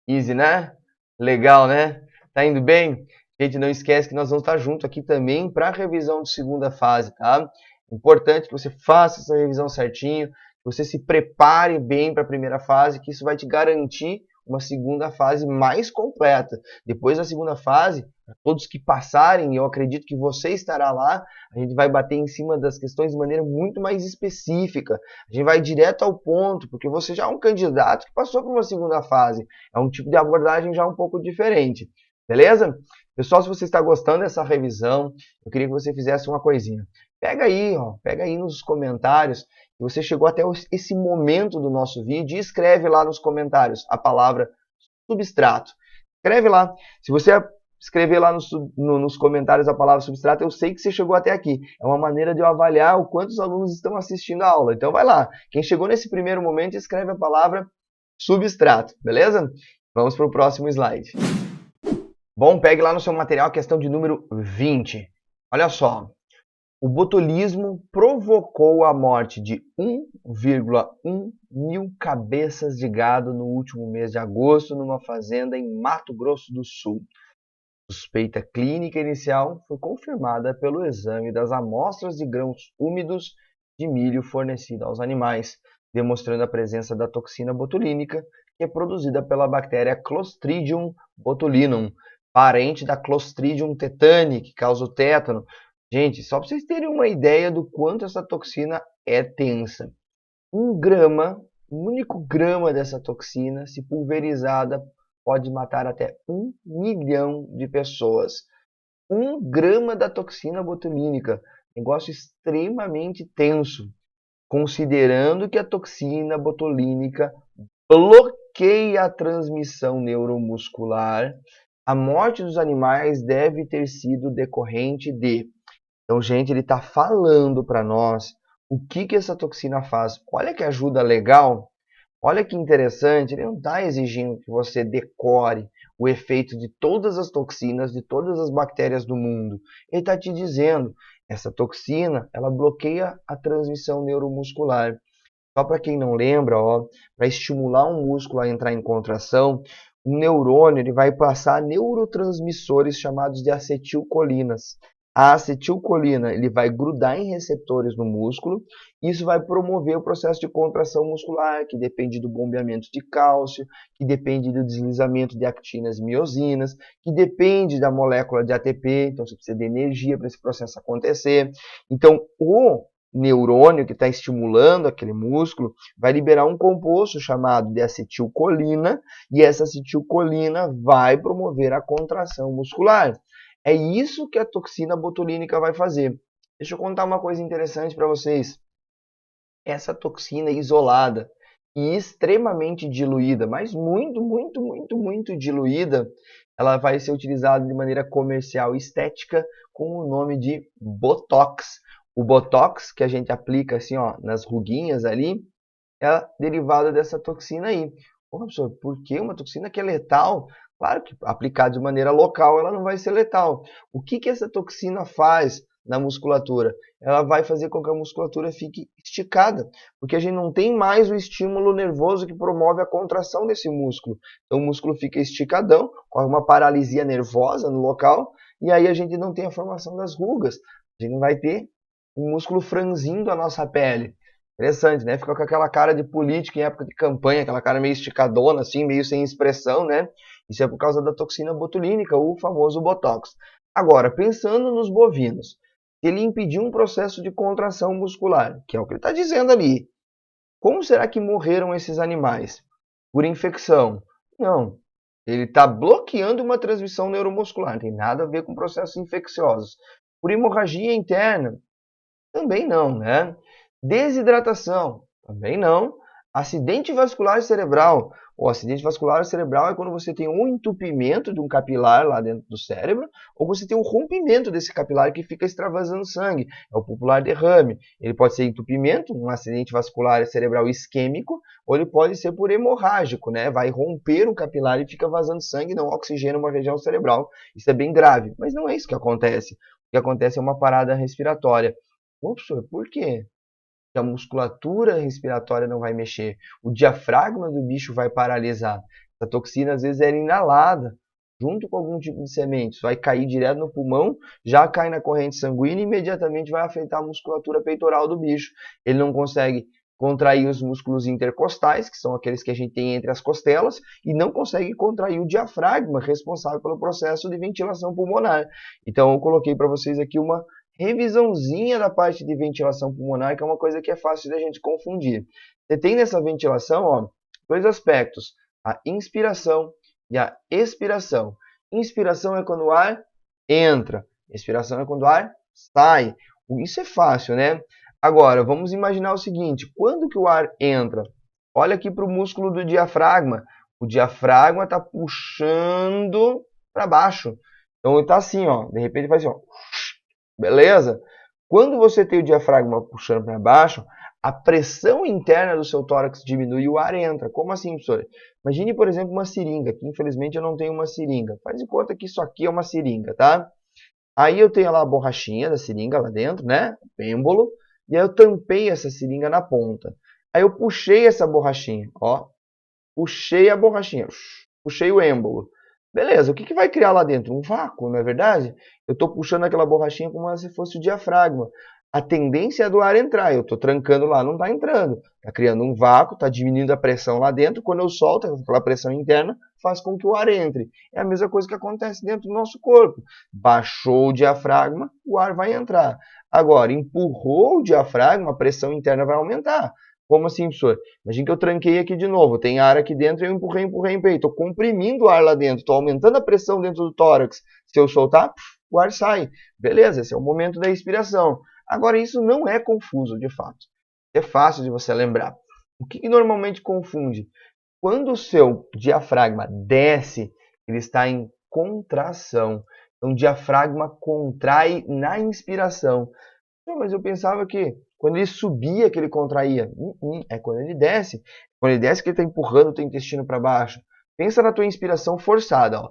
Easy, né? Legal, né? Tá indo bem? Gente, não esquece que nós vamos estar junto aqui também para a revisão de segunda fase, tá? Importante que você faça essa revisão certinho, que você se prepare bem para a primeira fase, que isso vai te garantir uma segunda fase mais completa. Depois da segunda fase, todos que passarem, eu acredito que você estará lá, a gente vai bater em cima das questões de maneira muito mais específica. A gente vai direto ao ponto, porque você já é um candidato que passou por uma segunda fase. É um tipo de abordagem já um pouco diferente. Beleza? Pessoal, se você está gostando dessa revisão, eu queria que você fizesse uma coisinha. Pega aí nos comentários, se você chegou até esse momento do nosso vídeo, e escreve lá nos comentários a palavra substrato. Escreve lá. Se você escrever lá nos comentários a palavra substrato, eu sei que você chegou até aqui. É uma maneira de eu avaliar o quanto os alunos estão assistindo a aula. Então vai lá. Quem chegou nesse primeiro momento, escreve a palavra substrato, beleza? Vamos para o próximo slide. Bom, pegue lá no seu material a questão de número 20. Olha só. O botulismo provocou a morte de 1,1 mil cabeças de gado no último mês de agosto numa fazenda em Mato Grosso do Sul. A suspeita clínica inicial foi confirmada pelo exame das amostras de grãos úmidos de milho fornecida aos animais, demonstrando a presença da toxina botulínica, que é produzida pela bactéria Clostridium botulinum, parente da Clostridium tetani, que causa o tétano. Gente, só para vocês terem uma ideia do quanto essa toxina é tensa. Um único grama dessa toxina, se pulverizada, pode matar até 1 milhão de pessoas. 1 grama da toxina botulínica, negócio extremamente tenso, considerando que a toxina botulínica bloqueia a transmissão neuromuscular. A morte dos animais deve ter sido decorrente de... Então, gente, ele está falando para nós o que essa toxina faz. Olha que ajuda legal. Olha que interessante. Ele não está exigindo que você decore o efeito de todas as toxinas, de todas as bactérias do mundo. Ele está te dizendo, essa toxina, ela bloqueia a transmissão neuromuscular. Só para quem não lembra, para estimular um músculo a entrar em contração, o neurônio ele vai passar neurotransmissores chamados de acetilcolinas. A acetilcolina ele vai grudar em receptores no músculo, e isso vai promover o processo de contração muscular, que depende do bombeamento de cálcio, que depende do deslizamento de actinas e miosinas, que depende da molécula de ATP, então você precisa de energia para esse processo acontecer. Então, o neurônio que está estimulando aquele músculo vai liberar um composto chamado de acetilcolina, e essa acetilcolina vai promover a contração muscular. É isso que a toxina botulínica vai fazer. Deixa eu contar uma coisa interessante para vocês. Essa toxina isolada e extremamente diluída, mas muito diluída, ela vai ser utilizada de maneira comercial e estética com o nome de Botox. O Botox que a gente aplica assim, nas ruguinhas ali, é derivado dessa toxina aí. Pô, professor, por que uma toxina que é letal? Claro que aplicada de maneira local ela não vai ser letal. O que essa toxina faz na musculatura? Ela vai fazer com que a musculatura fique esticada, porque a gente não tem mais o estímulo nervoso que promove a contração desse músculo. Então o músculo fica esticadão, corre uma paralisia nervosa no local, e aí a gente não tem a formação das rugas. A gente não vai ter o músculo franzindo a nossa pele. Interessante, né? Fica com aquela cara de político em época de campanha, aquela cara meio esticadona, assim, meio sem expressão, né? Isso é por causa da toxina botulínica, o famoso Botox. Agora, pensando nos bovinos, ele impediu um processo de contração muscular, que é o que ele está dizendo ali. Como será que morreram esses animais? Por infecção? Não. Ele está bloqueando uma transmissão neuromuscular, não tem nada a ver com processos infecciosos. Por hemorragia interna? Também não, né? Desidratação? Também não. Acidente vascular cerebral? O acidente vascular cerebral é quando você tem um entupimento de um capilar lá dentro do cérebro, ou você tem um rompimento desse capilar que fica extravasando sangue. É o popular derrame. Ele pode ser entupimento, um acidente vascular cerebral isquêmico, ou ele pode ser por hemorrágico, né? Vai romper um capilar e fica vazando sangue, não oxigena uma região cerebral. Isso é bem grave, mas não é isso que acontece. O que acontece é uma parada respiratória. Professor, por quê? Que a musculatura respiratória não vai mexer, o diafragma do bicho vai paralisar. Essa toxina às vezes é inalada junto com algum tipo de sementes, vai cair direto no pulmão, já cai na corrente sanguínea e imediatamente vai afetar a musculatura peitoral do bicho. Ele não consegue contrair os músculos intercostais, que são aqueles que a gente tem entre as costelas, e não consegue contrair o diafragma, responsável pelo processo de ventilação pulmonar. Então eu coloquei para vocês aqui uma revisãozinha da parte de ventilação pulmonar, que é uma coisa que é fácil da gente confundir. Você tem nessa ventilação, ó, dois aspectos, a inspiração e a expiração. Inspiração é quando o ar entra, expiração é quando o ar sai. Isso é fácil, né? Agora, vamos imaginar o seguinte, quando que o ar entra? Olha aqui para o músculo do diafragma. O diafragma está puxando para baixo. Então, ele está assim, ó. De repente, faz assim, ó. Beleza? Quando você tem o diafragma puxando para baixo, a pressão interna do seu tórax diminui e o ar entra. Como assim, professor? Imagine, por exemplo, uma seringa, que infelizmente eu não tenho uma seringa. Faz de conta que isso aqui é uma seringa, tá? Aí eu tenho lá a borrachinha da seringa lá dentro, né? O pêmbolo. E aí eu tampei essa seringa na ponta. Aí eu puxei essa borrachinha, ó. Puxei a borrachinha, puxei o êmbolo. Beleza, o que vai criar lá dentro? Um vácuo, não é verdade? Eu estou puxando aquela borrachinha como se fosse o diafragma. A tendência é do ar entrar. Eu estou trancando lá, não está entrando. Está criando um vácuo, está diminuindo a pressão lá dentro. Quando eu solto, aquela pressão interna faz com que o ar entre. É a mesma coisa que acontece dentro do nosso corpo. Baixou o diafragma, o ar vai entrar. Agora, empurrou o diafragma, a pressão interna vai aumentar. Como assim, professor? Imagina que eu tranquei aqui de novo, tem ar aqui dentro e eu empurrei, estou comprimindo o ar lá dentro, estou aumentando a pressão dentro do tórax. Se eu soltar, o ar sai. Beleza, esse é o momento da expiração. Agora, isso não é confuso, de fato. É fácil de você lembrar. O que normalmente confunde? Quando o seu diafragma desce, ele está em contração. Então, o diafragma contrai na inspiração. Mas eu pensava que quando ele subia que ele contraía. É quando ele desce. Quando ele desce que ele está empurrando o teu intestino para baixo. Pensa na tua inspiração forçada.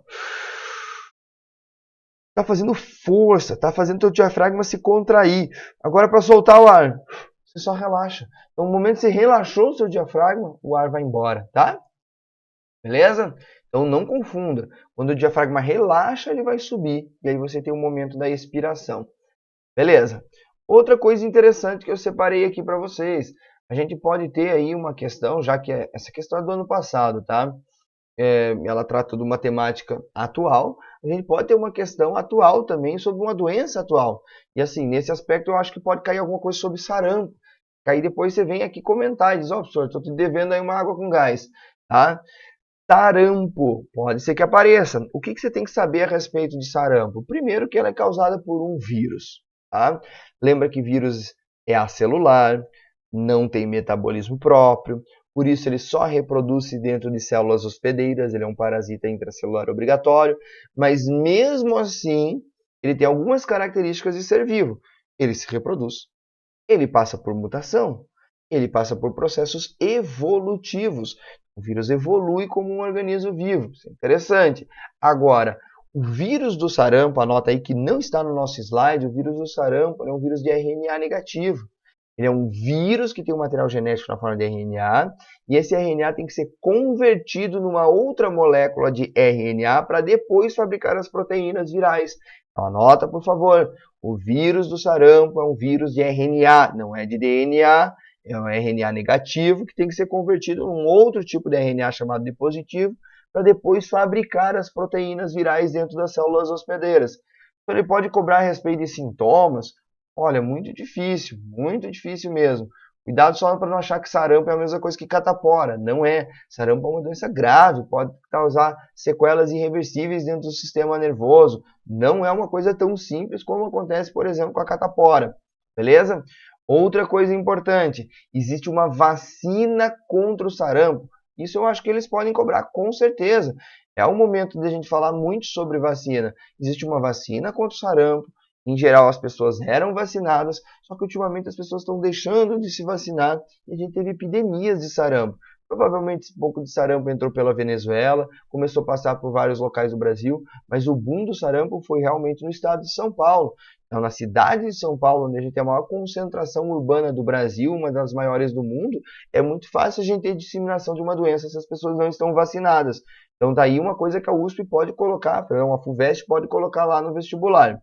Está fazendo força, está fazendo o teu diafragma se contrair. Agora para soltar o ar, você só relaxa. Então no momento que você relaxou o seu diafragma, o ar vai embora, tá? Beleza? Então não confunda. Quando o diafragma relaxa, ele vai subir. E aí você tem o momento da expiração. Beleza? Outra coisa interessante que eu separei aqui para vocês. A gente pode ter aí uma questão, já que essa questão é do ano passado, tá? Ela trata de uma temática atual. A gente pode ter uma questão atual também sobre uma doença atual. E assim, nesse aspecto eu acho que pode cair alguma coisa sobre sarampo. Aí depois você vem aqui comentar e diz, ó, professor, estou te devendo aí uma água com gás, tá? Sarampo, pode ser que apareça. O que você tem que saber a respeito de sarampo? Primeiro que ela é causada por um vírus, tá? Lembra que vírus é acelular, não tem metabolismo próprio, por isso ele só reproduz-se dentro de células hospedeiras, ele é um parasita intracelular obrigatório, mas mesmo assim ele tem algumas características de ser vivo. Ele se reproduz, ele passa por mutação, ele passa por processos evolutivos. O vírus evolui como um organismo vivo, isso é interessante. Agora, o vírus do sarampo, anota aí que não está no nosso slide, o vírus do sarampo é um vírus de RNA negativo. Ele é um vírus que tem um material genético na forma de RNA, e esse RNA tem que ser convertido numa outra molécula de RNA para depois fabricar as proteínas virais. Então anota, por favor, o vírus do sarampo é um vírus de RNA, não é de DNA, é um RNA negativo que tem que ser convertido num outro tipo de RNA chamado de positivo para depois fabricar as proteínas virais dentro das células hospedeiras. Então ele pode cobrar a respeito de sintomas. Olha, muito difícil mesmo. Cuidado só para não achar que sarampo é a mesma coisa que catapora. Não é. Sarampo é uma doença grave, pode causar sequelas irreversíveis dentro do sistema nervoso. Não é uma coisa tão simples como acontece, por exemplo, com a catapora. Beleza? Outra coisa importante, existe uma vacina contra o sarampo. Isso eu acho que eles podem cobrar, com certeza. É o momento de a gente falar muito sobre vacina. Existe uma vacina contra o sarampo. Em geral, as pessoas eram vacinadas, só que ultimamente as pessoas estão deixando de se vacinar e a gente teve epidemias de sarampo. Provavelmente um pouco de sarampo entrou pela Venezuela, começou a passar por vários locais do Brasil, mas o boom do sarampo foi realmente no estado de São Paulo. Então, na cidade de São Paulo, onde a gente tem a maior concentração urbana do Brasil, uma das maiores do mundo, é muito fácil a gente ter disseminação de uma doença se as pessoas não estão vacinadas. Então, tá aí uma coisa que a USP pode colocar, a FUVEST pode colocar lá no vestibular.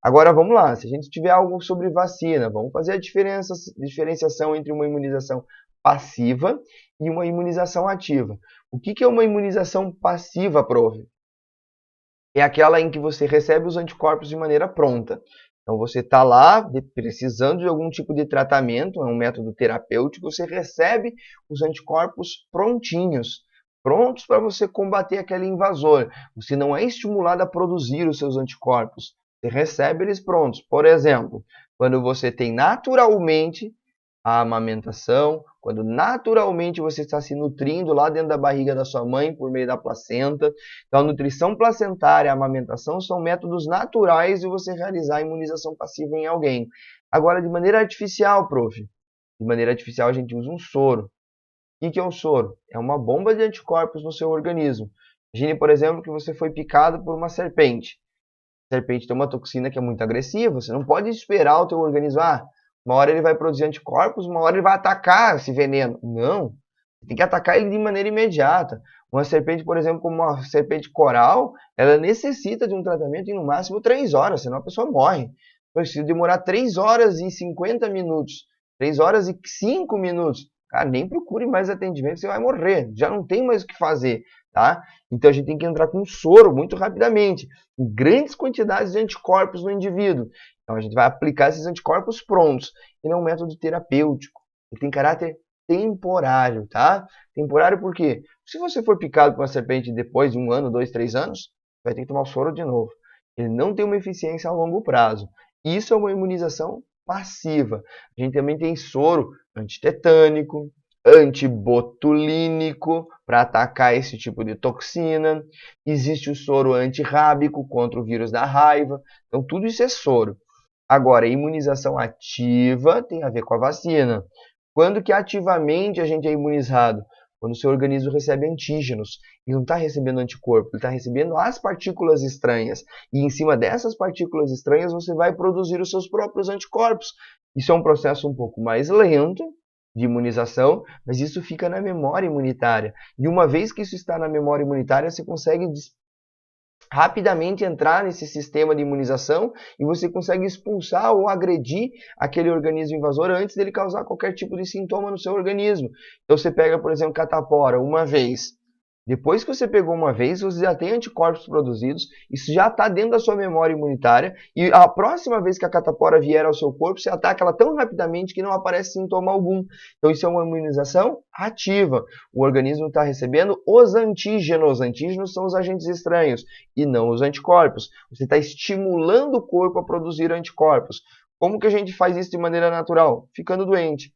Agora vamos lá, se a gente tiver algo sobre vacina, vamos fazer a diferenciação entre uma imunização passiva e uma imunização ativa. O que é uma imunização passiva, prof? É aquela em que você recebe os anticorpos de maneira pronta. Então você está lá precisando de algum tipo de tratamento, é um método terapêutico, você recebe os anticorpos prontinhos, prontos para você combater aquele invasor. Você não é estimulado a produzir os seus anticorpos, você recebe eles prontos. Por exemplo, quando você tem naturalmente a amamentação, quando naturalmente você está se nutrindo lá dentro da barriga da sua mãe por meio da placenta. Então, a nutrição placentária, a amamentação são métodos naturais de você realizar a imunização passiva em alguém. Agora, de maneira artificial, prof. De maneira artificial, a gente usa um soro. O que é o soro? É uma bomba de anticorpos no seu organismo. Imagine, por exemplo, que você foi picado por uma serpente. A serpente tem uma toxina que é muito agressiva, você não pode esperar o teu organismo, uma hora ele vai produzir anticorpos, uma hora ele vai atacar esse veneno. Não, você tem que atacar ele de maneira imediata. Uma serpente, por exemplo, como uma serpente coral, ela necessita de um tratamento em no máximo 3 horas, senão a pessoa morre. Precisa demorar 3 horas e 50 minutos, 3 horas e 5 minutos. Cara, nem procure mais atendimento, você vai morrer, já não tem mais o que fazer, tá? Então a gente tem que entrar com soro muito rapidamente, em grandes quantidades de anticorpos no indivíduo. Então a gente vai aplicar esses anticorpos prontos. Ele é um método terapêutico. Ele tem caráter temporário, tá? Temporário por quê? Se você for picado por uma serpente depois de 1 ano, 2, 3 anos, vai ter que tomar o soro de novo. Ele não tem uma eficiência a longo prazo. Isso é uma imunização passiva. A gente também tem soro antitetânico, antibotulínico para atacar esse tipo de toxina. Existe o soro antirrábico contra o vírus da raiva. Então tudo isso é soro. Agora, a imunização ativa tem a ver com a vacina. Quando que ativamente a gente é imunizado? Quando o seu organismo recebe antígenos. Ele não está recebendo anticorpo, ele está recebendo as partículas estranhas. E em cima dessas partículas estranhas você vai produzir os seus próprios anticorpos. Isso é um processo um pouco mais lento de imunização, mas isso fica na memória imunitária. E uma vez que isso está na memória imunitária, você consegue rapidamente entrar nesse sistema de imunização e você consegue expulsar ou agredir aquele organismo invasor antes dele causar qualquer tipo de sintoma no seu organismo. Então você pega, por exemplo, catapora uma vez. Depois que você pegou uma vez, você já tem anticorpos produzidos, isso já está dentro da sua memória imunitária, e a próxima vez que a catapora vier ao seu corpo, você ataca ela tão rapidamente que não aparece sintoma algum. Então isso é uma imunização ativa. O organismo está recebendo os antígenos. Os antígenos são os agentes estranhos, e não os anticorpos. Você está estimulando o corpo a produzir anticorpos. Como que a gente faz isso de maneira natural? Ficando doente.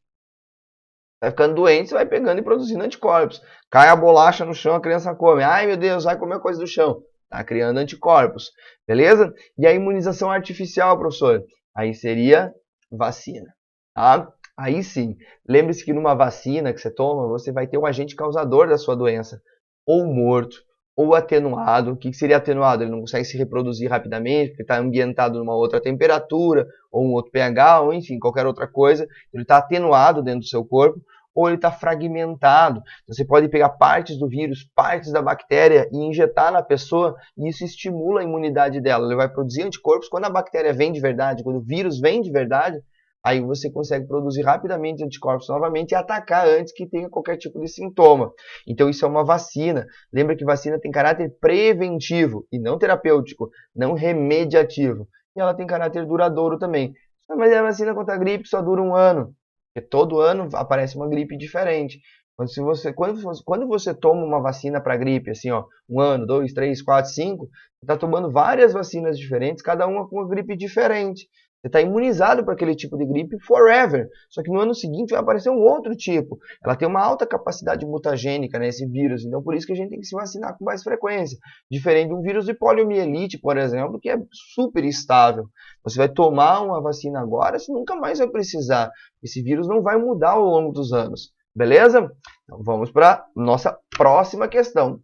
Vai ficando doente, você vai pegando e produzindo anticorpos. Cai a bolacha no chão, a criança come. Ai, meu Deus, vai comer coisa do chão. Está criando anticorpos. Beleza? E a imunização artificial, professor? Aí seria vacina. Tá? Aí sim. Lembre-se que numa vacina que você toma, você vai ter um agente causador da sua doença. Ou morto, ou atenuado. O que seria atenuado? Ele não consegue se reproduzir rapidamente, porque está ambientado numa outra temperatura, ou um outro pH, ou enfim, qualquer outra coisa. Ele está atenuado dentro do seu corpo, ou ele está fragmentado. Então, você pode pegar partes do vírus, partes da bactéria e injetar na pessoa, e isso estimula a imunidade dela. Ele vai produzir anticorpos. Quando a bactéria vem de verdade, quando o vírus vem de verdade, aí você consegue produzir rapidamente anticorpos novamente e atacar antes que tenha qualquer tipo de sintoma. Então isso é uma vacina. Lembra que vacina tem caráter preventivo e não terapêutico, não remediativo. E ela tem caráter duradouro também. Mas a vacina contra a gripe só dura 1 ano. Porque todo ano aparece uma gripe diferente. Quando você toma uma vacina para gripe, assim, 1 ano, 2, 3, 4, 5, você está tomando várias vacinas diferentes, cada uma com uma gripe diferente. Você está imunizado para aquele tipo de gripe forever. Só que no ano seguinte vai aparecer um outro tipo. Ela tem uma alta capacidade mutagênica, né, esse vírus. Então por isso que a gente tem que se vacinar com mais frequência. Diferente de um vírus de poliomielite, por exemplo, que é super estável. Você vai tomar uma vacina agora, você nunca mais vai precisar. Esse vírus não vai mudar ao longo dos anos. Beleza? Então vamos para a nossa próxima questão.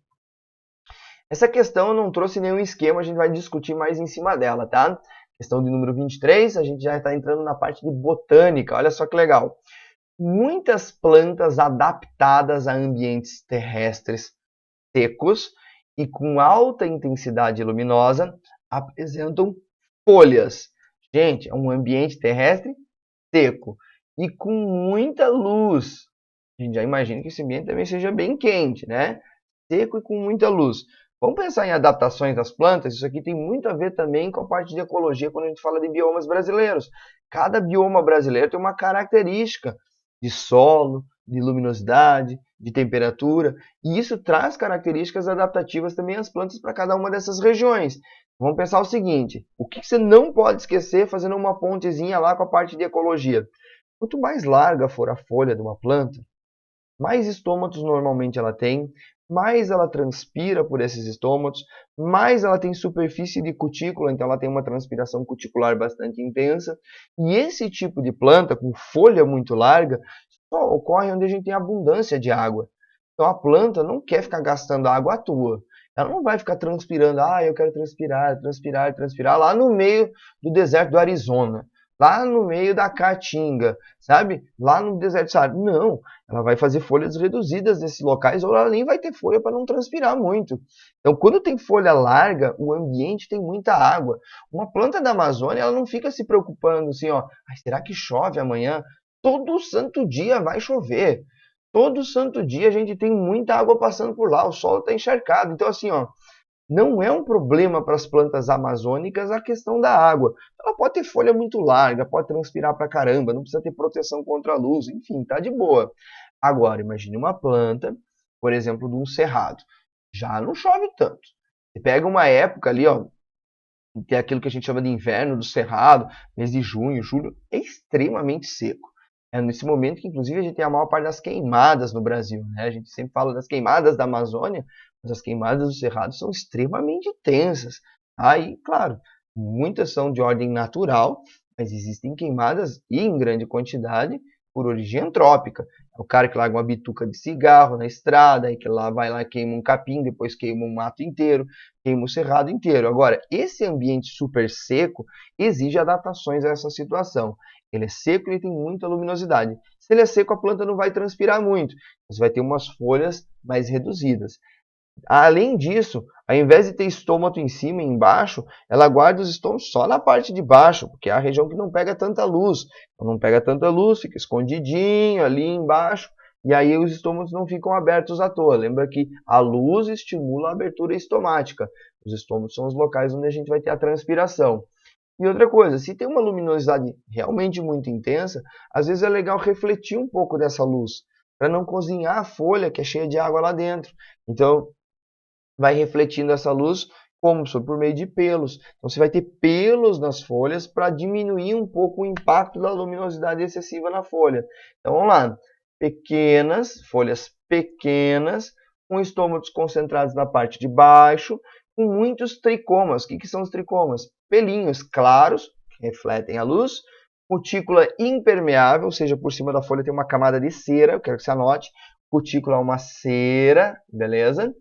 Essa questão eu não trouxe nenhum esquema, a gente vai discutir mais em cima dela, tá? Questão de número 23, a gente já está entrando na parte de botânica. Olha só que legal. Muitas plantas adaptadas a ambientes terrestres secos e com alta intensidade luminosa apresentam folhas. Gente, é um ambiente terrestre seco e com muita luz. A gente já imagina que esse ambiente também seja bem quente, né? Seco e com muita luz. Vamos pensar em adaptações das plantas? Isso aqui tem muito a ver também com a parte de ecologia quando a gente fala de biomas brasileiros. Cada bioma brasileiro tem uma característica de solo, de luminosidade, de temperatura, e isso traz características adaptativas também às plantas para cada uma dessas regiões. Vamos pensar o seguinte, o que você não pode esquecer fazendo uma pontezinha lá com a parte de ecologia? Quanto mais larga for a folha de uma planta, mais estômatos normalmente ela tem, mais ela transpira por esses estômatos, mais ela tem superfície de cutícula, então ela tem uma transpiração cuticular bastante intensa. E esse tipo de planta, com folha muito larga, só ocorre onde a gente tem abundância de água. Então a planta não quer ficar gastando água à toa. Ela não vai ficar transpirando, eu quero transpirar, transpirar, transpirar, lá no meio do deserto do Arizona, lá no meio da Caatinga, sabe? Lá no deserto do Saara. Não, ela vai fazer folhas reduzidas nesses locais, ou ela nem vai ter folha para não transpirar muito. Então, quando tem folha larga, o ambiente tem muita água. Uma planta da Amazônia, ela não fica se preocupando assim, será que chove amanhã? Todo santo dia vai chover. Todo santo dia a gente tem muita água passando por lá, o solo está encharcado. Então, assim, não é um problema para as plantas amazônicas a questão da água. Ela pode ter folha muito larga, pode transpirar pra caramba, não precisa ter proteção contra a luz, enfim, tá de boa. Agora, imagine uma planta, por exemplo, de um cerrado. Já não chove tanto. Você pega uma época ali, que é aquilo que a gente chama de inverno do cerrado, mês de junho, julho, é extremamente seco. É nesse momento que, inclusive, a gente tem a maior parte das queimadas no Brasil, né? A gente sempre fala das queimadas da Amazônia, mas as queimadas do cerrado são extremamente intensas. Aí, claro, muitas são de ordem natural, mas existem queimadas, e em grande quantidade, por origem antrópica. É o cara que larga uma bituca de cigarro na estrada, aí que lá vai lá queima um capim, depois queima um mato inteiro, queima o cerrado inteiro. Agora, esse ambiente super seco exige adaptações a essa situação. Ele é seco e ele tem muita luminosidade. Se ele é seco, a planta não vai transpirar muito. Você vai ter umas folhas mais reduzidas. Além disso, ao invés de ter estômago em cima e embaixo, ela guarda os estômagos só na parte de baixo, porque é a região que não pega tanta luz. Então, não pega tanta luz, fica escondidinho ali embaixo, e aí os estômagos não ficam abertos à toa. Lembra que a luz estimula a abertura estomática. Os estômagos são os locais onde a gente vai ter a transpiração. E outra coisa, se tem uma luminosidade realmente muito intensa, às vezes é legal refletir um pouco dessa luz, para não cozinhar a folha que é cheia de água lá dentro. Então, vai refletindo essa luz como por meio de pelos. Então você vai ter pelos nas folhas para diminuir um pouco o impacto da luminosidade excessiva na folha. Então vamos lá, folhas pequenas, com estômatos concentrados na parte de baixo, com muitos tricomas. O que são os tricomas? Pelinhos claros, que refletem a luz, cutícula impermeável, ou seja, por cima da folha tem uma camada de cera, eu quero que você anote, cutícula é uma cera, beleza?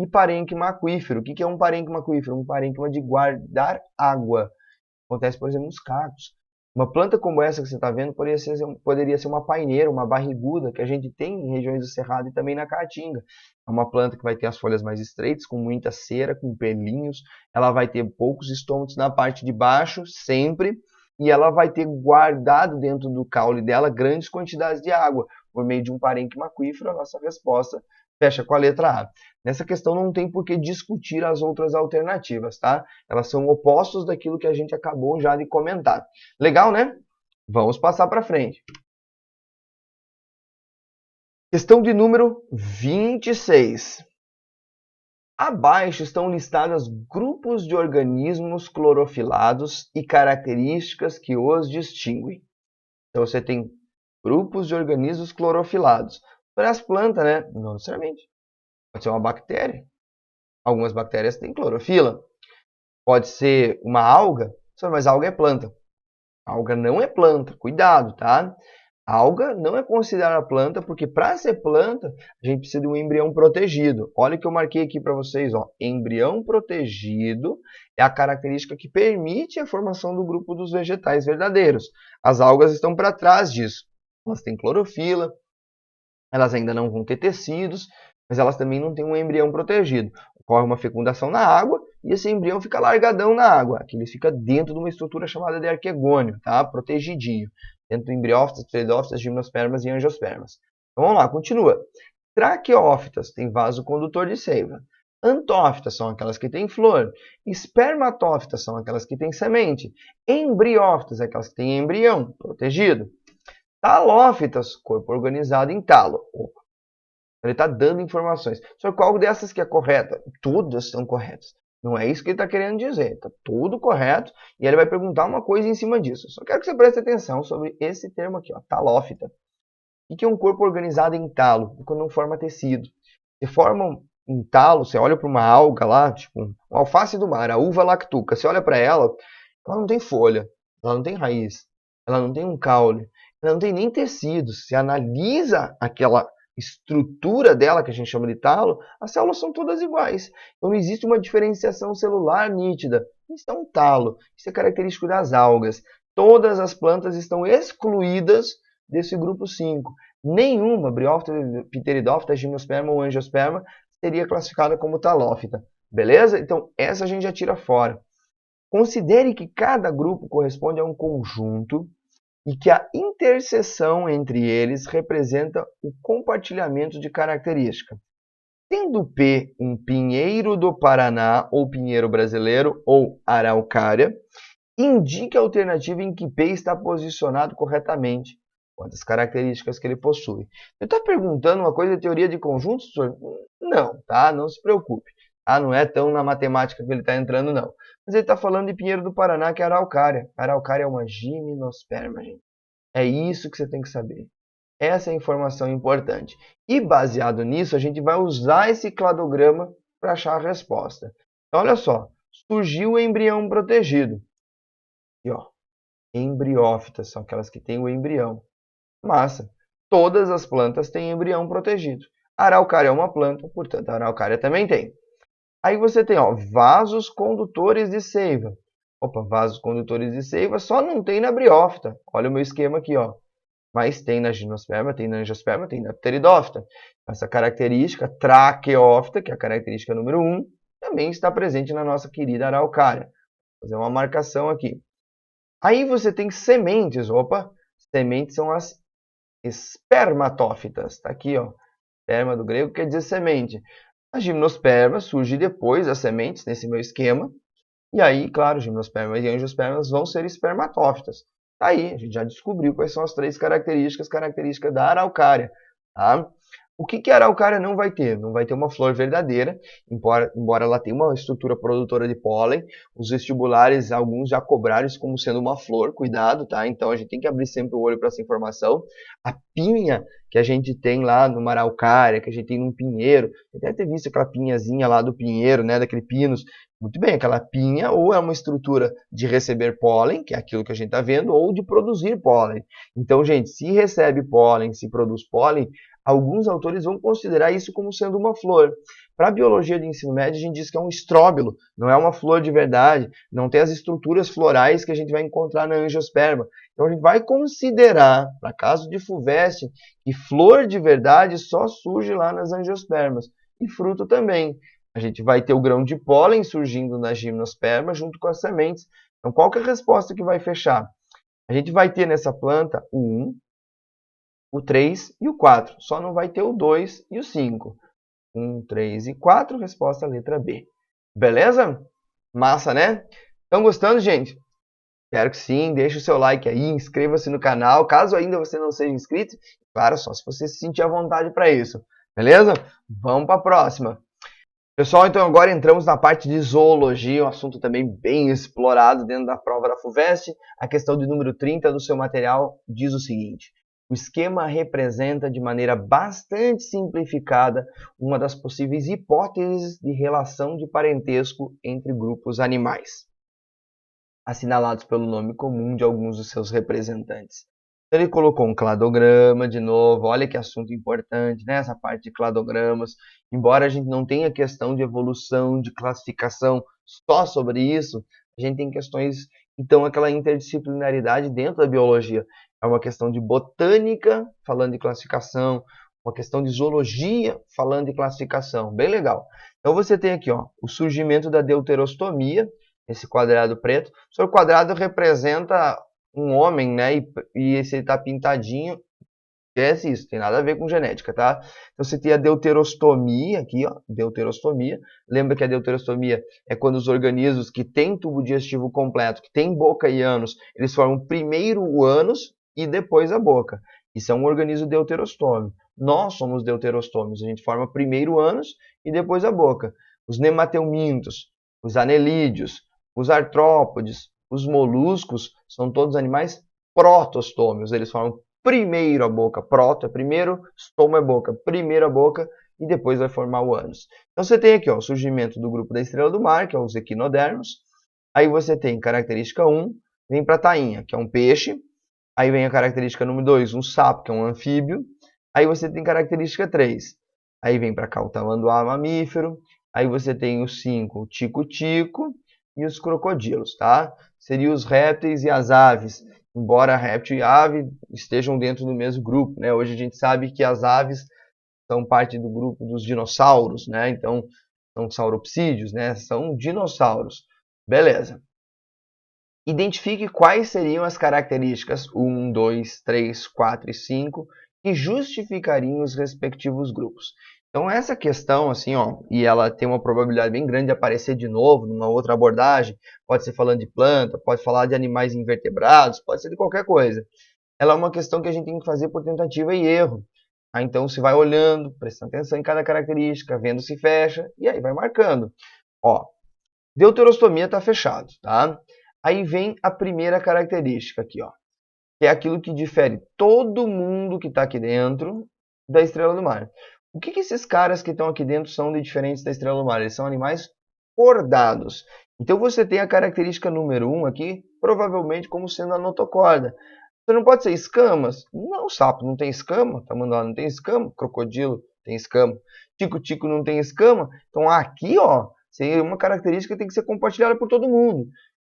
E parênquima aquífero. O que é um parênquima aquífero? Um parênquima de guardar água. Acontece, por exemplo, nos cactos. Uma planta como essa que você está vendo poderia ser uma paineira, uma barriguda, que a gente tem em regiões do Cerrado e também na Caatinga. É uma planta que vai ter as folhas mais estreitas, com muita cera, com pelinhos. Ela vai ter poucos estômatos na parte de baixo, sempre. E ela vai ter guardado dentro do caule dela grandes quantidades de água. Por meio de um parênquima aquífero, a nossa resposta fecha com a letra A. Nessa questão não tem por que discutir as outras alternativas, tá? Elas são opostos daquilo que a gente acabou já de comentar. Legal, né? Vamos passar para frente. Questão de número 26. Abaixo estão listados grupos de organismos clorofilados e características que os distinguem. Então você tem grupos de organismos clorofilados. Para as plantas, né? Não necessariamente. Pode ser uma bactéria. Algumas bactérias têm clorofila. Pode ser uma alga, mas alga é planta. Alga não é planta, cuidado, tá? Alga não é considerada planta, porque para ser planta, a gente precisa de um embrião protegido. Olha o que eu marquei aqui para vocês, embrião protegido é a característica que permite a formação do grupo dos vegetais verdadeiros. As algas estão para trás disso. Elas têm clorofila, elas ainda não vão ter tecidos, mas elas também não têm um embrião protegido. Ocorre uma fecundação na água e esse embrião fica largadão na água. Aqui ele fica dentro de uma estrutura chamada de arquegônio, tá? Protegidinho. Dentro do embriófitos, pseudófitos, gimnospermas e angiospermas. Então, vamos lá, continua. Traqueófitas tem vaso condutor de seiva. Antófitas são aquelas que têm flor. Espermatófitas são aquelas que têm semente. Embriófitas, aquelas que têm embrião protegido. Talófitas, corpo organizado em talo. Opa. Ele está dando informações. Só qual dessas que é correta? Todas estão corretas. Não é isso que ele está querendo dizer. Está tudo correto. E ele vai perguntar uma coisa em cima disso. Só quero que você preste atenção sobre esse termo aqui, ó, talófita. O que é um corpo organizado em talo? Quando não forma tecido. Você forma um talo, você olha para uma alga lá, tipo um alface do mar, a uva lactuca. Você olha para ela, ela não tem folha, ela não tem raiz, ela não tem um caule, ela não tem nem tecidos. Você analisa aquela estrutura dela, que a gente chama de talo, as células são todas iguais. Então não existe uma diferenciação celular nítida. Isso é um talo. Isso é característico das algas. Todas as plantas estão excluídas desse grupo 5. Nenhuma, briófita, pteridófita, gimnosperma ou angiosperma, seria classificada como talófita. Beleza? Então, essa a gente já tira fora. Considere que cada grupo corresponde a um conjunto e que a interseção entre eles representa o compartilhamento de característica. Sendo P um pinheiro do Paraná ou pinheiro brasileiro ou araucária, indique a alternativa em que P está posicionado corretamente, quantas características que ele possui. Ele está perguntando uma coisa de teoria de conjuntos, professor? Não, tá? Não se preocupe. Tá? Não é tão na matemática que ele está entrando, não. Mas ele está falando de pinheiro do Paraná, que é a araucária. A araucária é uma gimnosperma, gente. É isso que você tem que saber. Essa é a informação importante. E baseado nisso, a gente vai usar esse cladograma para achar a resposta. Então, olha só. Surgiu o embrião protegido. E, ó, embriófitas são aquelas que têm o embrião. Massa. Todas as plantas têm embrião protegido. A araucária é uma planta, portanto, a araucária também tem. Aí você tem, ó, vasos condutores de seiva. Opa, vasos condutores de seiva só não tem na briófita. Olha o meu esquema aqui, ó. Mas tem na gimnosperma, tem na angiosperma, tem na pteridófita. Essa característica traqueófita, que é a característica número 1, também está presente na nossa querida araucária. Vou fazer uma marcação aqui. Aí você tem sementes. Opa, sementes são as espermatófitas. Está aqui, ó. Esperma do grego quer dizer semente. A gimnosperma surge depois das sementes, nesse meu esquema. E aí, claro, gimnospermas e angiospermas vão ser espermatófitas. Aí, a gente já descobriu quais são as 3 características da araucária. Tá? O que a araucária não vai ter? Não vai ter uma flor verdadeira, embora ela tenha uma estrutura produtora de pólen. Os vestibulares, alguns já cobraram isso como sendo uma flor, cuidado, tá? Então a gente tem que abrir sempre o olho para essa informação. A pinha que a gente tem lá numa araucária, que a gente tem num pinheiro, você deve ter visto aquela pinhazinha lá do pinheiro, né, daquele pinus. Muito bem, aquela pinha ou é uma estrutura de receber pólen, que é aquilo que a gente está vendo, ou de produzir pólen. Então, gente, se recebe pólen, se produz pólen, alguns autores vão considerar isso como sendo uma flor. Para a biologia de ensino médio, a gente diz que é um estróbilo, não é uma flor de verdade, não tem as estruturas florais que a gente vai encontrar na angiosperma. Então, a gente vai considerar, para caso de FUVEST, que flor de verdade só surge lá nas angiospermas, e fruto também. A gente vai ter o grão de pólen surgindo na gimnosperma junto com as sementes. Então, qual que é a resposta que vai fechar? A gente vai ter nessa planta o 1, o 3 e o 4. Só não vai ter o 2 e o 5. 1, 3 e 4, resposta letra B. Beleza? Massa, né? Estão gostando, gente? Espero que sim. Deixa o seu like aí, inscreva-se no canal. Caso ainda você não seja inscrito, claro, só se você se sentir à vontade para isso. Beleza? Vamos para a próxima. Pessoal, então agora entramos na parte de zoologia, um assunto também bem explorado dentro da prova da FUVEST. A questão de número 30 do seu material diz o seguinte: o esquema representa de maneira bastante simplificada uma das possíveis hipóteses de relação de parentesco entre grupos animais, assinalados pelo nome comum de alguns dos seus representantes. Ele colocou um cladograma de novo, olha que assunto importante, né? Essa parte de cladogramas. Embora a gente não tenha questão de evolução, de classificação só sobre isso, a gente tem questões, então, aquela interdisciplinaridade dentro da biologia. É uma questão de botânica, falando de classificação, uma questão de zoologia, falando de classificação. Bem legal. Então, você tem aqui, ó, o surgimento da deuterostomia, esse quadrado preto. O seu quadrado representa um homem, né? E esse está pintadinho, Esquece isso, tem nada a ver com genética, tá? Então você tem a deuterostomia aqui, ó, deuterostomia. Lembra que a deuterostomia é quando os organismos que têm tubo digestivo completo, que têm boca e ânus, eles formam primeiro o ânus e depois a boca. Isso é um organismo deuterostômio. Nós somos deuterostômios, a gente forma primeiro o ânus e depois a boca. Os nemateumintos, os anelídeos, os artrópodes, os moluscos são todos animais protostômios. Eles formam primeiro a boca, proto é primeiro, stomo é boca, primeiro a boca e depois vai formar o ânus. Então você tem aqui ó, o surgimento do grupo da estrela do mar, que é os equinodermos. Aí você tem característica 1, vem para a tainha, que é um peixe. Aí vem a característica número 2, um sapo, que é um anfíbio. Aí você tem característica 3. Aí vem para cá o tamanduá, mamífero. Aí você tem o 5, o tico-tico e os crocodilos, tá? Seriam os répteis e as aves. Embora réptil e ave estejam dentro do mesmo grupo, né? Hoje a gente sabe que as aves são parte do grupo dos dinossauros, né? Então, são sauropsídeos, né? São dinossauros. Beleza. Identifique quais seriam as características 1, 2, 3, 4 e 5 que justificariam os respectivos grupos. Então essa questão, assim, ó, e ela tem uma probabilidade bem grande de aparecer de novo numa outra abordagem, pode ser falando de planta, pode falar de animais invertebrados, pode ser de qualquer coisa. Ela é uma questão que a gente tem que fazer por tentativa e erro. Então você vai olhando, prestando atenção em cada característica, vendo se fecha, e aí vai marcando. Ó, deuterostomia está fechado, tá? Aí vem a primeira característica aqui, ó, que é aquilo que difere todo mundo que está aqui dentro da estrela do mar. O que esses caras que estão aqui dentro são de diferentes da estrela do mar? Eles são animais cordados. Então você tem a característica número 1 aqui, provavelmente como sendo a notocorda. Você não pode ser escamas? Não, sapo não tem escama, tamanduá não tem escama, crocodilo tem escama, tico-tico não tem escama. Então aqui, ó, seria uma característica que tem que ser compartilhada por todo mundo.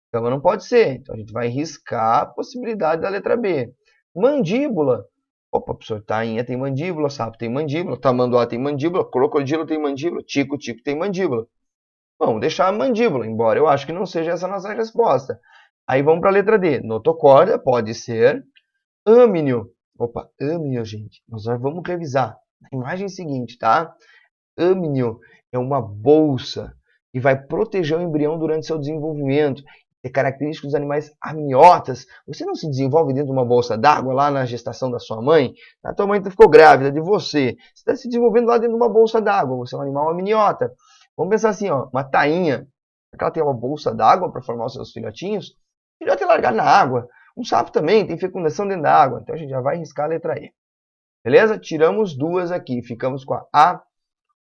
Escama não pode ser, então a gente vai riscar a possibilidade da letra B. Mandíbula. Opa, professor, tainha tem mandíbula, sapo tem mandíbula, tamanduá tem mandíbula, crocodilo tem mandíbula, tico-tico tem mandíbula. Vamos deixar a mandíbula, embora eu acho que não seja essa a nossa resposta. Aí vamos para a letra D. Notocorda, pode ser. Âmnio. Opa, âmnio, gente. Nós vamos revisar na imagem seguinte, tá? Âmnio é uma bolsa que vai proteger o embrião durante seu desenvolvimento. É característico dos animais amniotas. Você não se desenvolve dentro de uma bolsa d'água lá na gestação da sua mãe? A tua mãe ficou grávida de você. Você está se desenvolvendo lá dentro de uma bolsa d'água. Você é um animal amniota. Vamos pensar assim, ó, uma tainha. Ela tem uma bolsa d'água para formar os seus filhotinhos. O filhote é largado na água. Um sapo também tem fecundação dentro da água. Então a gente já vai riscar a letra E. Beleza? Tiramos duas aqui. Ficamos com a A,